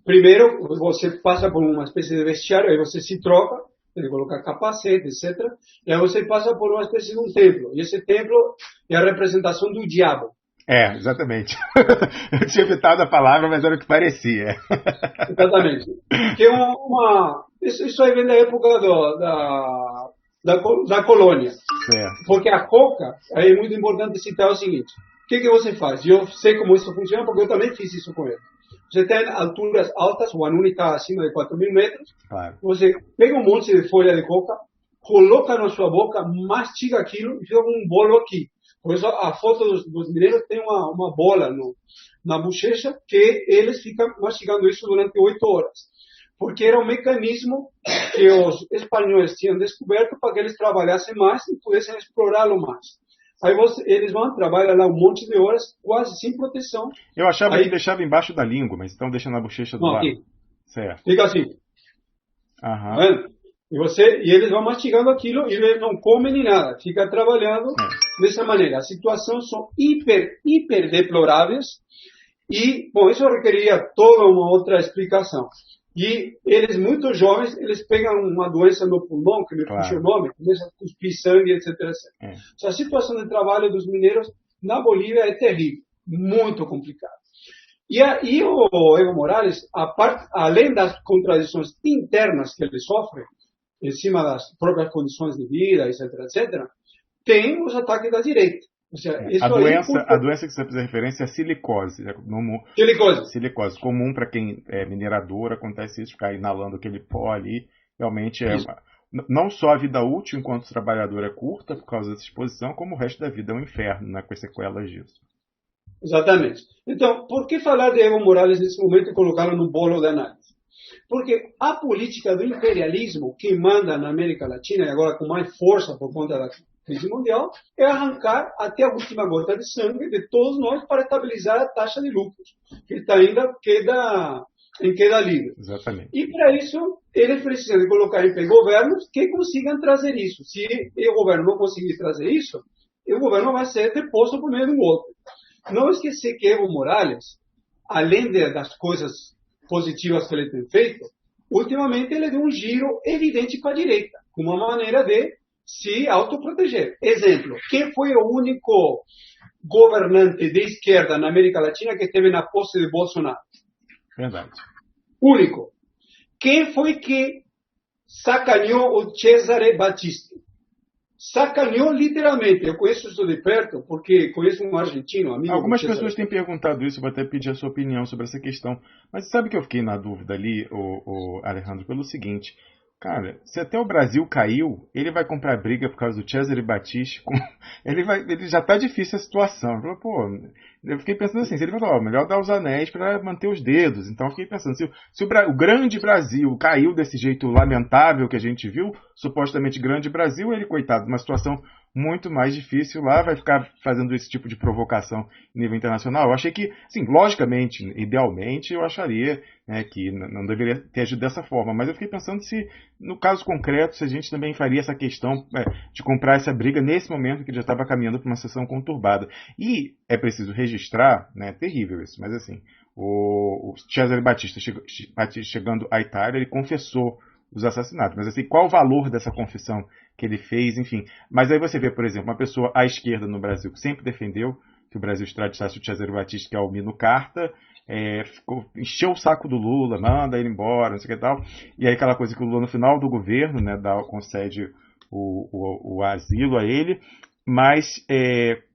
primeiro você passa por uma espécie de vestiário, aí você se troca, tem que colocar capacete, etc. E aí você passa por uma espécie de um templo. E esse templo é a representação do diabo. Exatamente. Eu tinha evitado a palavra, mas era o que parecia. Exatamente. Que isso aí vem da época da colônia. Certo. Porque a coca, aí é muito importante citar o seguinte. O que você faz? Eu sei como isso funciona, porque eu também fiz isso com ele. Você tem alturas altas, o Anuni está acima de 4.000 metros. Claro. Você pega um monte de folha de coca, coloca na sua boca, mastiga aquilo e fica com um bolo aqui. Por isso a foto dos mineiros tem uma bola na bochecha que eles ficam mastigando isso durante 8 horas. Porque era um mecanismo que os espanhóis tinham descoberto para que eles trabalhassem mais e pudessem explorá-lo mais. Aí eles vão trabalhar lá um monte de horas, quase sem proteção. Eu achava que deixava embaixo da língua, mas então deixa na bochecha do lado. Aqui. Certo. Fica assim. Aham. E eles vão mastigando aquilo e eles não comem nem nada. Fica trabalhando dessa maneira. As situações são hiper deploráveis e, bom, isso requeria toda uma outra explicação. E eles, muito jovens, eles pegam uma doença no pulmão, que me puxa o nome, começa a cuspir sangue, etc. Então, a situação de trabalho dos mineiros na Bolívia é terrível, muito complicada. E o Evo Morales, além das contradições internas que ele sofre, em cima das próprias condições de vida, etc., etc., tem os ataques da direita. Ou seja, a doença que você fez referência é a silicose. Silicose. Comum para quem é minerador, acontece isso, ficar inalando aquele pó ali. Realmente não só a vida útil enquanto trabalhador é curta por causa dessa exposição, como o resto da vida é um inferno, né, com as sequelas disso. Exatamente. Então, por que falar de Evo Morales nesse momento e colocá-lo no bolo da análise? Porque a política do imperialismo que manda na América Latina, e agora com mais força por conta da crise mundial, é arrancar até a última gota de sangue de todos nós para estabilizar a taxa de lucros, que está ainda queda em queda livre. Exatamente. E para isso, eles precisam de colocar em pé governos que consigam trazer isso. Se o governo não conseguir trazer isso, o governo vai ser deposto por meio de um golpe. Não esquecer que Evo Morales, além das coisas positivas que ele tem feito, ultimamente ele deu um giro evidente para a direita, uma maneira de se autoproteger. Exemplo, quem foi o único governante de esquerda na América Latina que esteve na posse de Bolsonaro? Verdade. Único. Quem foi que sacaneou o Cesare Battisti? Sacaneou literalmente. Eu conheço isso de perto, porque conheço um argentino, amigo. Algumas pessoas têm perguntado isso, vou até pedir a sua opinião sobre essa questão. Mas sabe que eu fiquei na dúvida ali, o Alejandro, pelo seguinte. Cara, se até o Brasil caiu, ele vai comprar briga por causa do Cesare Battisti. Ele já tá difícil a situação. Ele falou, pô, eu fiquei pensando assim, se ele falou, melhor dar os anéis para manter os dedos. Então eu fiquei pensando, se o grande Brasil caiu desse jeito lamentável que a gente viu, supostamente grande Brasil, ele, coitado, numa situação muito mais difícil lá, vai ficar fazendo esse tipo de provocação em nível internacional. Eu achei que, sim, logicamente, idealmente, eu acharia, né, que não deveria ter agido dessa forma, mas eu fiquei pensando se, no caso concreto, se a gente também faria essa questão de comprar essa briga nesse momento que já estava caminhando para uma sessão conturbada. E é preciso registrar, né, terrível isso, mas assim, o Cesare Battisti chegando à Itália, ele confessou os assassinatos. Mas assim, qual o valor dessa confissão que ele fez, enfim. Mas aí você vê, por exemplo, uma pessoa à esquerda no Brasil que sempre defendeu que o Brasil extraditasse o Cesare Battisti, que é o Mino Carta, encheu o saco do Lula, manda ele embora, não sei o que tal. E aí aquela coisa que o Lula, no final do governo, né, concede o asilo a ele, mas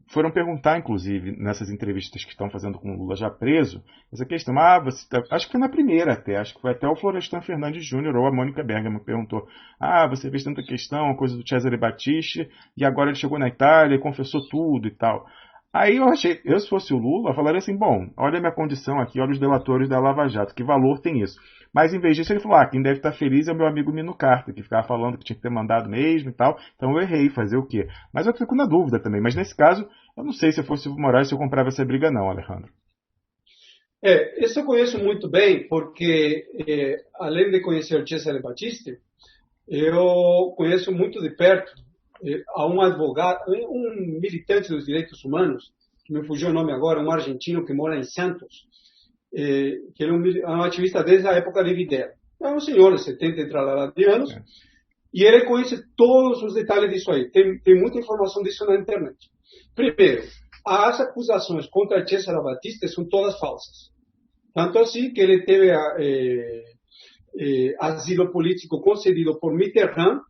foram perguntar, inclusive, nessas entrevistas que estão fazendo com o Lula já preso, essa questão, acho que foi na primeira até, acho que foi até o Florestan Fernandes Júnior ou a Mônica Bergamo que perguntou, você fez tanta questão, a coisa do Cesare Battisti, e agora ele chegou na Itália e confessou tudo e tal. Aí eu se fosse o Lula, eu falaria assim, bom, olha a minha condição aqui, olha os delatores da Lava Jato, que valor tem isso? Mas em vez disso ele falou, quem deve estar feliz é o meu amigo Mino Carta, que ficava falando que tinha que ter mandado mesmo e tal, então eu errei, fazer o quê? Mas eu fico na dúvida também, mas nesse caso, eu não sei se eu fosse o Moraes se eu comprava essa briga não, Alejandro. Isso eu conheço muito bem, porque além de conhecer o Cesare Battisti, eu conheço muito de perto a um advogado, um militante dos direitos humanos, que me fugiu o nome agora, um argentino que mora em Santos, que ele é um ativista desde a época de Videla. É um senhor de 70 e tralala de anos, e ele conhece todos os detalhes disso aí. Tem muita informação disso na internet. Primeiro, as acusações contra Cesare Battisti são todas falsas. Tanto assim que ele teve asilo político concedido por Mitterrand.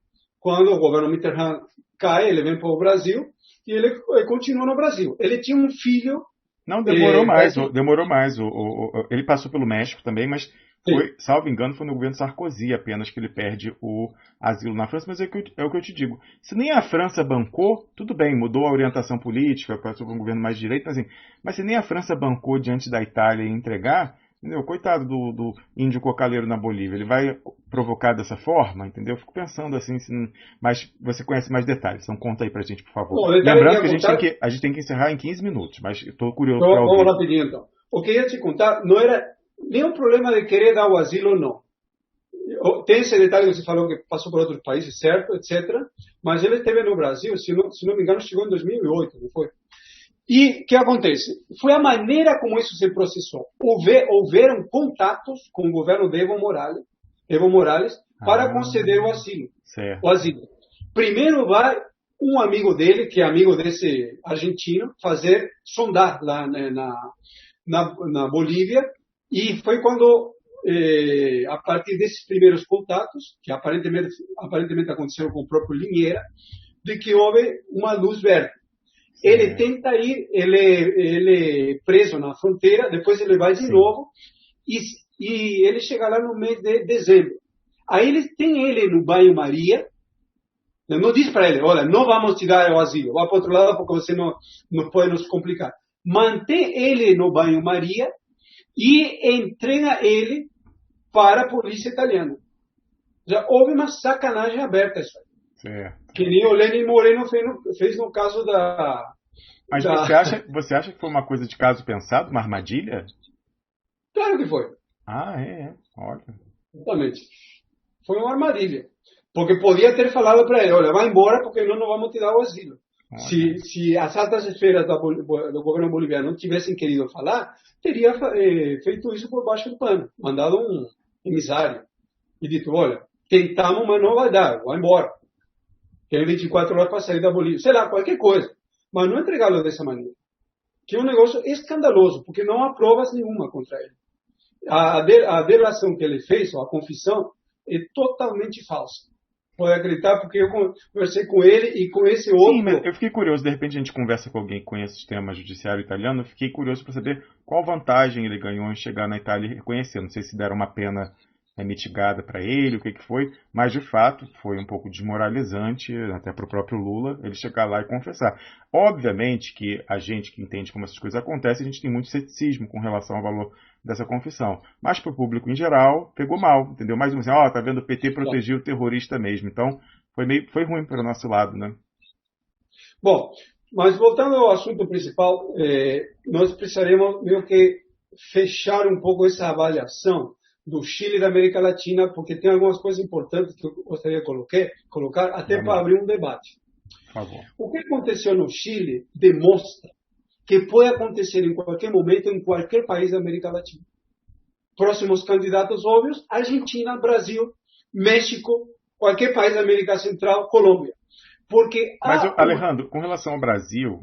Quando o governo Mitterrand cai, ele vem para o Brasil e ele continua no Brasil. Ele tinha um filho. Não, demorou mais. Demorou mais. Ele passou pelo México também, mas foi, salvo engano, foi no governo Sarkozy apenas que ele perde o asilo na França. Mas é o que eu te digo. Se nem a França bancou, tudo bem, mudou a orientação política, passou para um governo mais de direita, mas se nem a França bancou diante da Itália e entregar, entendeu? Coitado do índio cocaleiro na Bolívia, ele vai provocar dessa forma, entendeu? Eu fico pensando assim, mas você conhece mais detalhes, então conta aí pra gente, por favor. Bom, lembrando que a gente tem que encerrar em 15 minutos, mas estou curioso para ouvir. Vamos rapidinho então. O que eu ia te contar não era nem um problema de querer dar o asilo ou não. Tem esse detalhe que você falou que passou por outros países, certo, etc. Mas ele esteve no Brasil, se não me engano, chegou em 2008, não foi? E o que acontece? Foi a maneira como isso se processou. Houveram contatos com o governo de Evo Morales para conceder o asilo. Certo. O asilo. Primeiro vai um amigo dele, que é amigo desse argentino, sondar lá na Bolívia, e foi quando, a partir desses primeiros contatos, que aparentemente aconteceram com o próprio Linheira, de que houve uma luz verde. Ele tenta ir, ele é preso na fronteira, depois ele vai de novo, e ele chega lá no mês de dezembro. Aí eles têm ele no banho-maria, não diz para ele, olha, não vamos te dar o asilo, vá para outro lado porque você não pode nos complicar. Mantém ele no banho-maria e entrega ele para a polícia italiana. Já houve uma sacanagem aberta isso aí. Certo. Que nem o Lenin Moreno fez no caso da... Mas você acha que foi uma coisa de caso pensado, uma armadilha? Claro que foi. Ah, olha. Exatamente. Foi uma armadilha. Porque podia ter falado para ele, olha, vai embora porque nós não vamos te dar o asilo. Olha. Se as altas esferas do governo boliviano não tivessem querido falar, teria feito isso por baixo do pano, mandado um emissário e dito, olha, tentamos, mas não vai dar, vai embora. Tem 24 horas para sair da Bolívia, sei lá, qualquer coisa. Mas não entregá-lo dessa maneira. Que é um negócio escandaloso, porque não há provas nenhuma contra ele. A delação que ele fez, ou a confissão, é totalmente falsa. Pode acreditar, porque eu conversei com ele e com esse Sim, mas outro. eu fiquei curioso, de repente a gente conversa com alguém que conhece o sistema judiciário italiano, eu fiquei curioso para saber qual vantagem ele ganhou em chegar na Itália e reconhecer. Não sei se deram uma pena mitigada para ele, o que foi, mas de fato foi um pouco desmoralizante, até para o próprio Lula, ele chegar lá e confessar. Obviamente que a gente que entende como essas coisas acontecem, a gente tem muito ceticismo com relação ao valor dessa confissão. Mas para o público em geral, pegou mal, entendeu? Mais um assim, tá vendo, o PT protegiu o terrorista mesmo. Então, foi ruim para o nosso lado, né? Bom, mas voltando ao assunto principal, nós precisaremos meio que fechar um pouco essa avaliação do Chile e da América Latina, porque tem algumas coisas importantes que eu gostaria de colocar até Vamos para lá, abrir um debate. por favor. O que aconteceu no Chile demonstra que pode acontecer em qualquer momento em qualquer país da América Latina. Próximos candidatos óbvios, Argentina, Brasil, México, qualquer país da América Central, Colômbia. Porque Mas, há uma... Alejandro, com relação ao Brasil,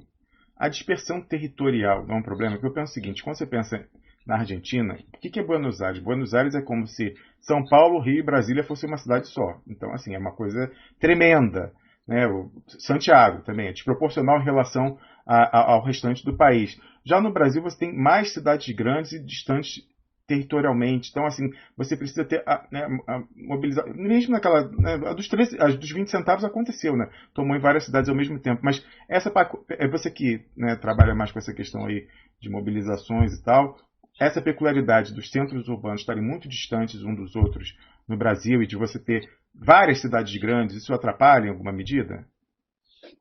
a dispersão territorial não é um problema? Porque eu penso o seguinte, quando você pensa na Argentina, o que é Buenos Aires? Buenos Aires é como se São Paulo, Rio e Brasília fosse uma cidade só. Então, assim, é uma coisa tremenda. Né? O Santiago também é desproporcional em relação ao restante do país. Já no Brasil, você tem mais cidades grandes e distantes territorialmente. Então, assim, você precisa ter a mobilizar. Mesmo naquela. Né, a dos 20 centavos aconteceu, né? Tomou em várias cidades ao mesmo tempo. Mas é você que, né, trabalha mais com essa questão aí de mobilizações e tal. Essa peculiaridade dos centros urbanos estarem muito distantes uns dos outros no Brasil e de você ter várias cidades grandes, isso atrapalha em alguma medida?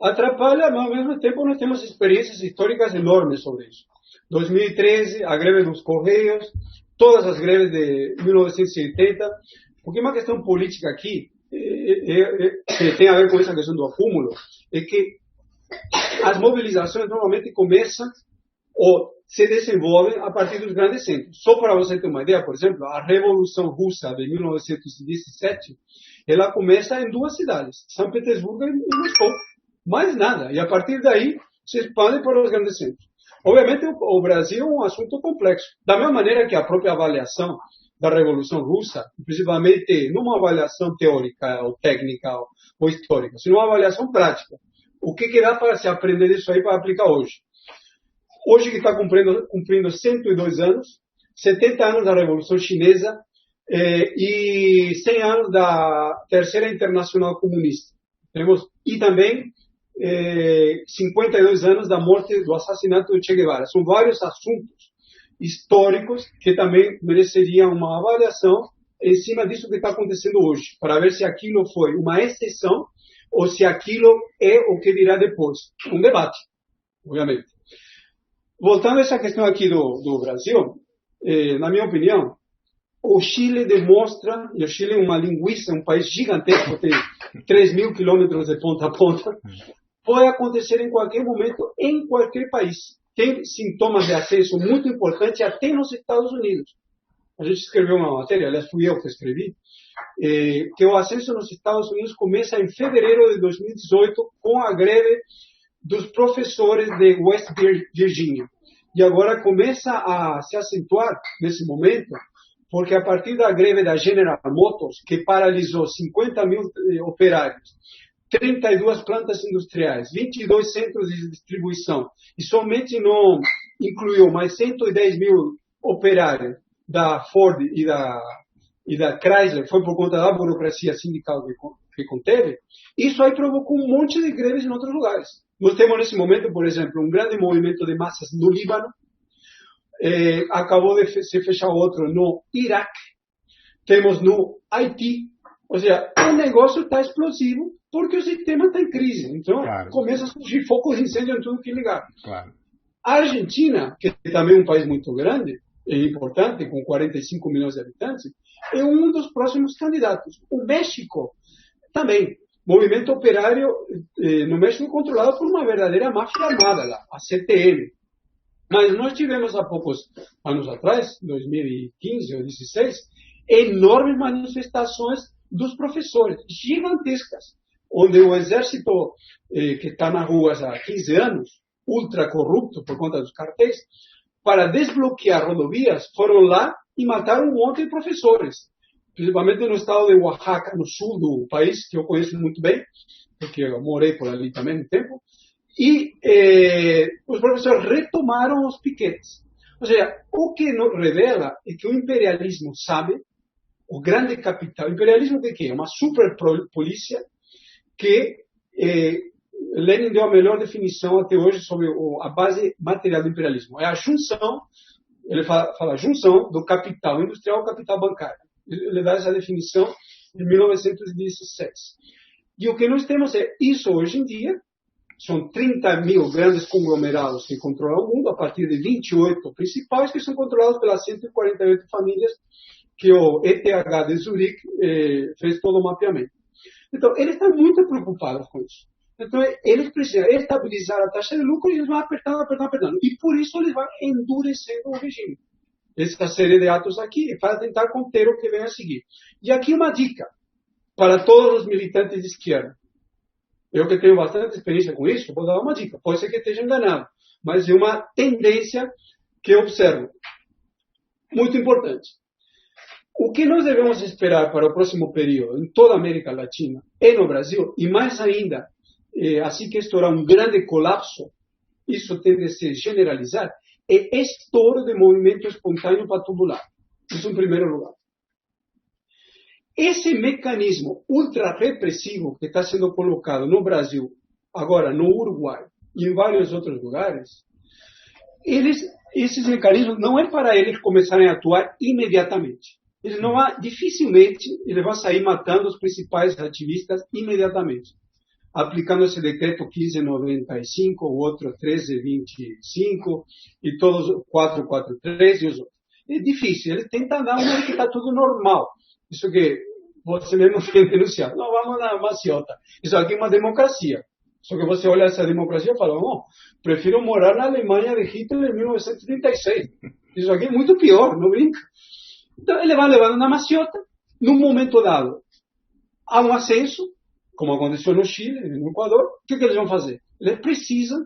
Atrapalha, mas ao mesmo tempo nós temos experiências históricas enormes sobre isso. 2013, a greve dos Correios, todas as greves de 1980, porque uma questão política aqui, que tem a ver com essa questão do acúmulo, é que as mobilizações normalmente começam ou se desenvolvem a partir dos grandes centros. Só para você ter uma ideia, por exemplo, a Revolução Russa de 1917, ela começa em duas cidades, São Petersburgo e Moscou. Mais nada. E a partir daí se expande para os grandes centros. Obviamente, o Brasil é um assunto complexo. Da mesma maneira que a própria avaliação da Revolução Russa, principalmente não uma avaliação teórica ou técnica ou histórica, sino uma avaliação prática. O que dá para se aprender disso aí para aplicar hoje? Hoje que está cumprindo 102 anos, 70 anos da Revolução Chinesa e 100 anos da Terceira Internacional Comunista. E também 52 anos da morte, do assassinato de Che Guevara. São vários assuntos históricos que também mereceriam uma avaliação em cima disso que está acontecendo hoje, para ver se aquilo foi uma exceção ou se aquilo é o que virá depois. Um debate, obviamente. Voltando a essa questão aqui do Brasil, na minha opinião, o Chile demonstra, e o Chile é uma linguiça, um país gigantesco, tem 3.000 quilômetros de ponta a ponta, pode acontecer em qualquer momento, em qualquer país. Tem sintomas de ascenso muito importantes até nos Estados Unidos. A gente escreveu uma matéria, aliás, fui eu que escrevi, que o ascenso nos Estados Unidos começa em fevereiro de 2018 com a greve dos professores de West Virginia. E agora começa a se acentuar nesse momento, porque a partir da greve da General Motors, que paralisou 50 mil operários, 32 plantas industriais, 22 centros de distribuição, e somente não incluiu mais 110 mil operários da Ford e da Chrysler, foi por conta da burocracia sindical que conteve, isso aí provocou um monte de greves em outros lugares. Nós temos nesse momento, por exemplo, um grande movimento de massas no Líbano, acabou de se fechar outro no Iraque, temos no Haiti, ou seja, o negócio está explosivo porque o sistema está em crise. Então, claro, começa a surgir focos de incêndio em tudo que ligar. Claro. A Argentina, que também é um país muito grande, importante, com 45 milhões de habitantes, é um dos próximos candidatos. O México também. Movimento operário no México controlado por uma verdadeira máfia armada lá, a CTM. Mas nós tivemos há poucos anos atrás, 2015 ou 2016, enormes manifestações dos professores, gigantescas, onde o exército que está nas ruas há 15 anos, ultra corrupto por conta dos cartéis, para desbloquear rodovias, foram lá e mataram um monte de professores, principalmente no estado de Oaxaca, no sul do país, que eu conheço muito bem, porque eu morei por ali também um tempo, e os professores retomaram os piquetes. Ou seja, o que nos revela é que o imperialismo sabe, o grande capital, o imperialismo de quê? É uma superpolícia que Lenin deu a melhor definição até hoje sobre a base material do imperialismo. É a junção, ele fala junção do capital industrial ao capital bancário. Ele dá essa definição em 1916. E o que nós temos é isso hoje em dia, são 30 mil grandes conglomerados que controlam o mundo, a partir de 28 principais, que são controlados pelas 148 famílias que o ETH de Zurique fez todo o mapeamento. Então, eles estão muito preocupados com isso. Então, eles precisam estabilizar a taxa de lucro e eles vão apertando. E por isso eles vão endurecendo o regime. Essa série de atos aqui é para tentar conter o que vem a seguir. E aqui uma dica para todos os militantes de esquerda. Eu que tenho bastante experiência com isso, vou dar uma dica. Pode ser que esteja enganado, mas é uma tendência que eu observo. Muito importante. O que nós devemos esperar para o próximo período em toda a América Latina e no Brasil, e mais ainda, assim que estourar um grande colapso, isso tende a se generalizar, é estouro de movimento espontâneo para tubular. Isso em primeiro lugar. Esse mecanismo ultra-repressivo que está sendo colocado no Brasil, agora no Uruguai e em vários outros lugares, esses mecanismos não é para eles começarem a atuar imediatamente. Eles não há, dificilmente eles vão sair matando os principais ativistas imediatamente, aplicando esse decreto 1595, o outro 1325 e todos 443 e os outros. É difícil, eles tentam dar uma que está tudo normal. Isso que você mesmo tem denunciado. Não, vamos na maciota. Isso aqui é uma democracia. Só que você olha essa democracia e fala, não, prefiro morar na Alemanha de Hitler em 1936. Isso aqui é muito pior, não brinca. Então, ele vai levando na maciota. Num momento dado, há um ascenso, como aconteceu no Chile, no Equador. O que eles vão fazer? Eles precisam,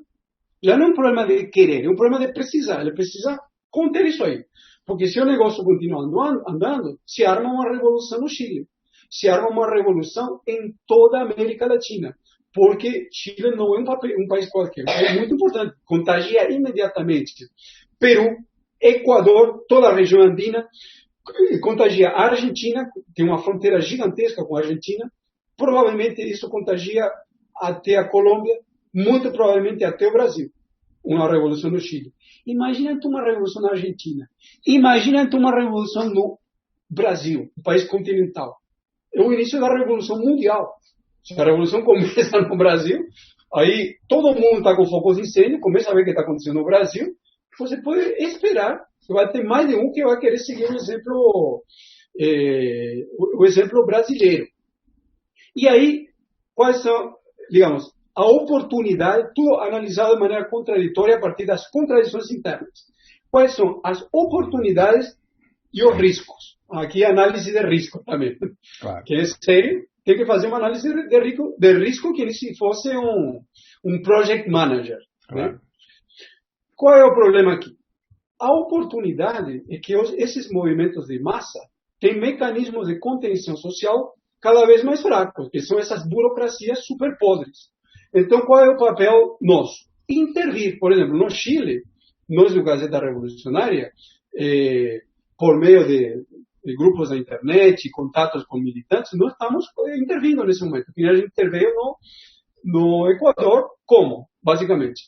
já não é um problema de querer, é um problema de precisar. Ele precisa conter isso aí. Porque se o negócio continua andando, se arma uma revolução no Chile. Se arma uma revolução em toda a América Latina. Porque Chile não é um país qualquer. É muito importante. Contagia imediatamente Peru, Equador, toda a região andina. Contagia a Argentina, tem uma fronteira gigantesca com a Argentina. Provavelmente isso contagia até a Colômbia. Muito provavelmente até o Brasil. Uma revolução no Chile. Imagina uma revolução na Argentina. Imagina uma revolução no Brasil, um país continental. É o início da revolução mundial. Se a revolução começa no Brasil, aí todo mundo está com focos de incêndio, começa a ver o que está acontecendo no Brasil, você pode esperar que vai ter mais de um que vai querer seguir o exemplo brasileiro. E aí, quais são, digamos, a oportunidade, tudo analisado de maneira contraditória a partir das contradições internas. Quais são as oportunidades e os riscos? Aqui análise de risco também. Claro. Que é sério, tem que fazer uma análise de risco que se fosse um project manager. Claro. Né? Qual é o problema aqui? A oportunidade é que esses movimentos de massa têm mecanismos de contenção social cada vez mais fracos, que são essas burocracias super podres. Então, qual é o papel nosso? Intervir. Por exemplo, no Chile, nós do Gazeta Revolucionária, por meio de grupos da internet, contatos com militantes, nós estamos intervindo nesse momento. E a gente interveio no Equador, como? Basicamente,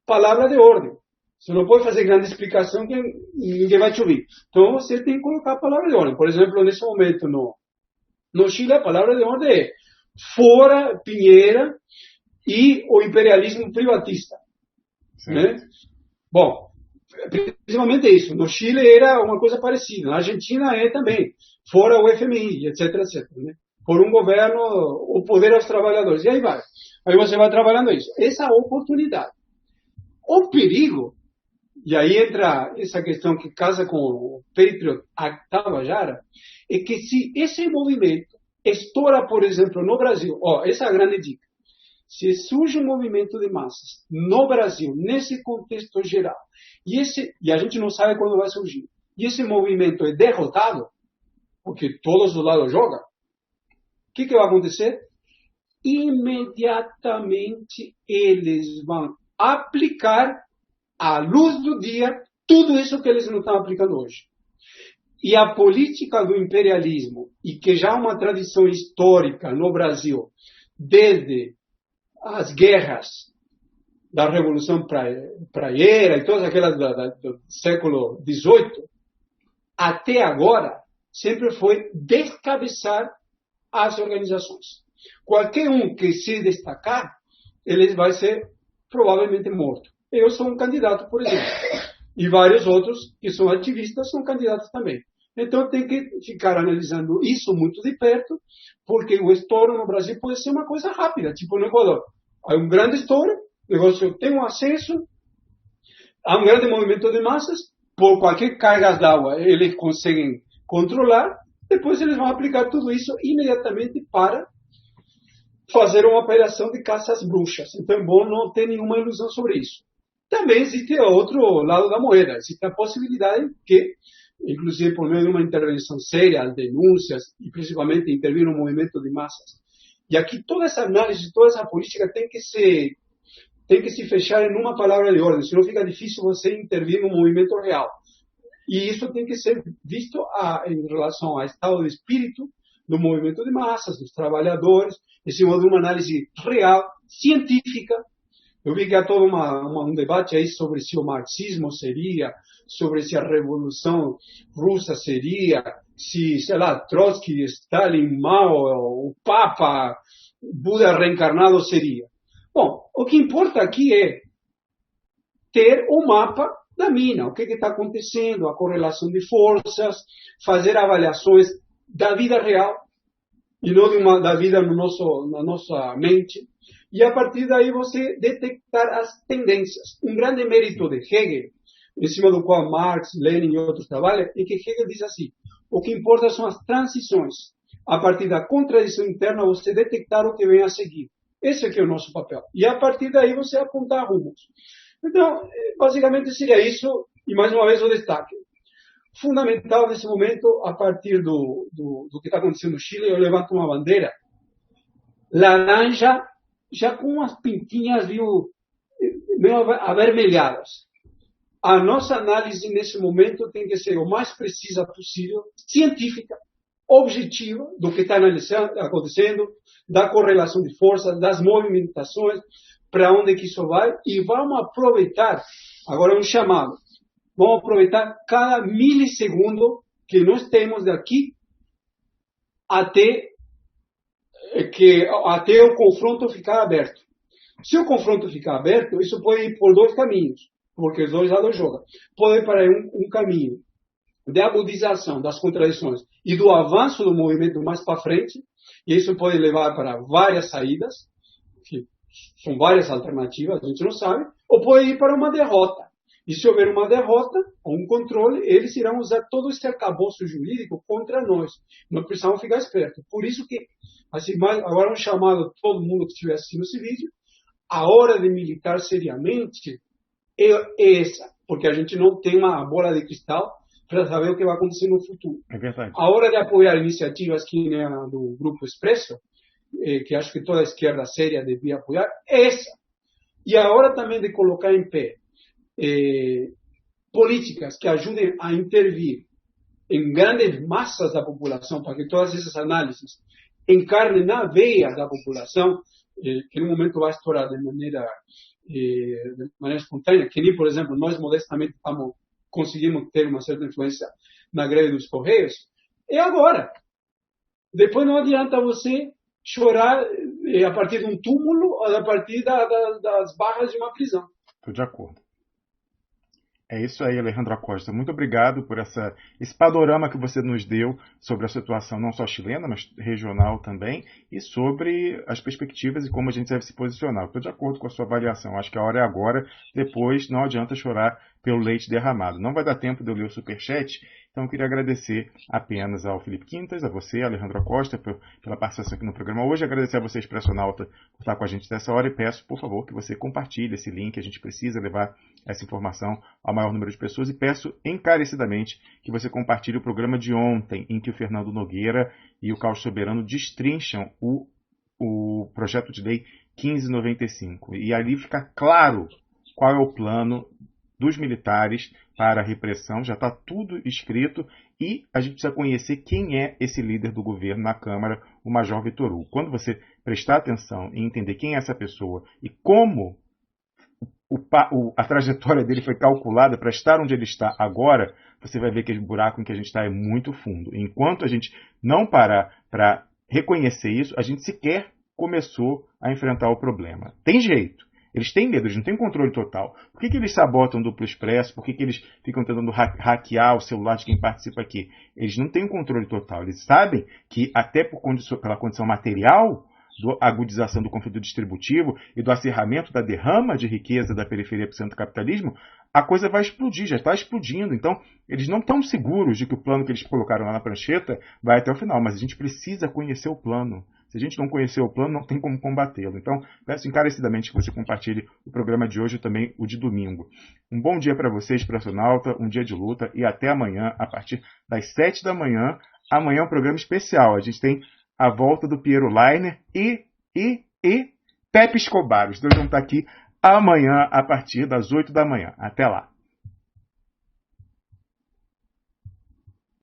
palavra de ordem. Você não pode fazer grande explicação que ninguém vai te ouvir. Então, você tem que colocar a palavra de ordem. Por exemplo, nesse momento, no Chile, a palavra de ordem é fora Pinheira e o imperialismo privatista. Né? Bom, Principalmente isso. No Chile era uma coisa parecida. Na Argentina é também. Fora o FMI, etc, etc. Né? Por um governo, o poder aos trabalhadores. E aí vai. Aí você vai trabalhando isso. Essa oportunidade. O perigo, e aí entra essa questão que casa com o Patriot Act Tabajara, é que se esse movimento estoura, por exemplo, no Brasil, essa é a grande dica. Se surge um movimento de massas no Brasil, nesse contexto geral, e a gente não sabe quando vai surgir, e esse movimento é derrotado, porque todos os lados jogam, o que vai acontecer? Imediatamente eles vão aplicar à luz do dia tudo isso que eles não estão aplicando hoje. E a política do imperialismo, e que já é uma tradição histórica no Brasil, desde as guerras da Revolução Praieira e todas aquelas do século XVIII, até agora, sempre foi descabeçar as organizações. Qualquer um que se destacar, ele vai ser provavelmente morto. Eu sou um candidato, por exemplo. E vários outros que são ativistas são candidatos também. Então tem que ficar analisando isso muito de perto, porque o estouro no Brasil pode ser uma coisa rápida, tipo no Equador. Há um grande estouro, o negócio tem um acesso, há um grande movimento de massas, por qualquer carga d'água eles conseguem controlar, depois eles vão aplicar tudo isso imediatamente para fazer uma operação de caça às bruxas. Então é bom não ter nenhuma ilusão sobre isso. Também existe outro lado da moeda, existe a possibilidade que, inclusive por meio de uma intervenção séria, as denúncias, e principalmente intervir no movimento de massas. E aqui toda essa análise, toda essa política tem que se fechar em uma palavra de ordem, senão fica difícil você intervir no movimento real. E isso tem que ser visto em relação ao estado de espírito do movimento de massas, dos trabalhadores, em cima de uma análise real, científica. Eu vi que há todo um debate aí sobre se o marxismo seria, sobre se a Revolução Russa seria, se, sei lá, Trotsky, Stalin, Mao, o Papa, Buda reencarnado seria. Bom, o que importa aqui é ter o mapa da mina, o que está acontecendo, a correlação de forças, fazer avaliações da vida real e não da vida na nossa mente. E a partir daí você detectar as tendências. Um grande mérito de Hegel, em cima do qual Marx, Lenin e outros trabalham, é que Hegel diz assim: o que importa são as transições. A partir da contradição interna, você detectar o que vem a seguir. Esse aqui é o nosso papel. E a partir daí você apontar rumos. Então, basicamente seria isso. E mais uma vez o destaque. Fundamental nesse momento, a partir do que está acontecendo no Chile, eu levanto uma bandeira laranja, já com umas pintinhas meio avermelhadas. A nossa análise nesse momento tem que ser o mais precisa possível, científica, objetiva do que está acontecendo, da correlação de forças, das movimentações, para onde que isso vai, e vamos aproveitar, agora é um chamado, vamos aproveitar cada milissegundo que nós temos daqui até o confronto ficar aberto. Se o confronto ficar aberto, isso pode ir por dois caminhos, porque os dois lados jogam. Pode ir para um caminho de agudização das contradições e do avanço do movimento mais para frente, e isso pode levar para várias saídas, que são várias alternativas, a gente não sabe, ou pode ir para uma derrota. E se houver uma derrota ou um controle, eles irão usar todo esse arcabouço jurídico contra nós. Nós precisamos ficar espertos. Por isso que, assim, agora um chamado a todo mundo que estiver assistindo esse vídeo, a hora de militar seriamente é essa, porque a gente não tem uma bola de cristal para saber o que vai acontecer no futuro. É verdade. A hora de apoiar iniciativas que nem a do Grupo Expresso, que acho que toda a esquerda séria devia apoiar, é essa. E a hora também de colocar em pé políticas que ajudem a intervir em grandes massas da população, para que todas essas análises encarnem na veia da população, que no momento vai estourar de maneira espontânea, que nem, por exemplo, nós modestamente conseguimos ter uma certa influência na greve dos Correios, é agora. Depois não adianta você chorar a partir de um túmulo ou a partir das barras de uma prisão. Estou de acordo. É isso aí, Alejandra Costa. Muito obrigado por esse panorama que você nos deu sobre a situação não só chilena, mas regional também, e sobre as perspectivas e como a gente deve se posicionar. Estou de acordo com a sua avaliação. Acho que a hora é agora. Depois, não adianta chorar pelo leite derramado. Não vai dar tempo de eu ler o superchat, então eu queria agradecer apenas ao Felipe Quintas, a você, Alejandra Costa, pela participação aqui no programa hoje. Agradecer a você, Expressionauta, por estar com a gente nessa hora e peço, por favor, que você compartilhe esse link. A gente precisa levar essa informação ao maior número de pessoas e peço encarecidamente que você compartilhe o programa de ontem, em que o Fernando Nogueira e o Carlos Soberano destrincham o projeto de lei 1595. E ali fica claro qual é o plano dos militares para a repressão, já está tudo escrito e a gente precisa conhecer quem é esse líder do governo na Câmara, o Major Vitor Hugo. Quando você prestar atenção e entender quem é essa pessoa e como a trajetória dele foi calculada para estar onde ele está agora, você vai ver que o buraco em que a gente está é muito fundo. Enquanto a gente não parar para reconhecer isso, a gente sequer começou a enfrentar o problema. Tem jeito. Eles têm medo, eles não têm controle total. Por que eles sabotam o duplo expresso? Por que eles ficam tentando hackear o celular de quem participa aqui? Eles não têm um controle total. Eles sabem que, até pela condição material, da agudização do conflito distributivo e do acerramento da derrama de riqueza da periferia para o centro do capitalismo, a coisa vai explodir, já está explodindo. Então, eles não estão seguros de que o plano que eles colocaram lá na prancheta vai até o final, mas a gente precisa conhecer o plano. Se a gente não conhecer o plano, não tem como combatê-lo. Então, peço encarecidamente que você compartilhe o programa de hoje e também o de domingo. Um bom dia para você, Expressionauta, um dia de luta e até amanhã, a partir das 7 da manhã. Amanhã é um programa especial. A gente tem a volta do Piero Leiner e Pepe Escobar. Os dois vão estar aqui amanhã a partir das 8 da manhã. Até lá.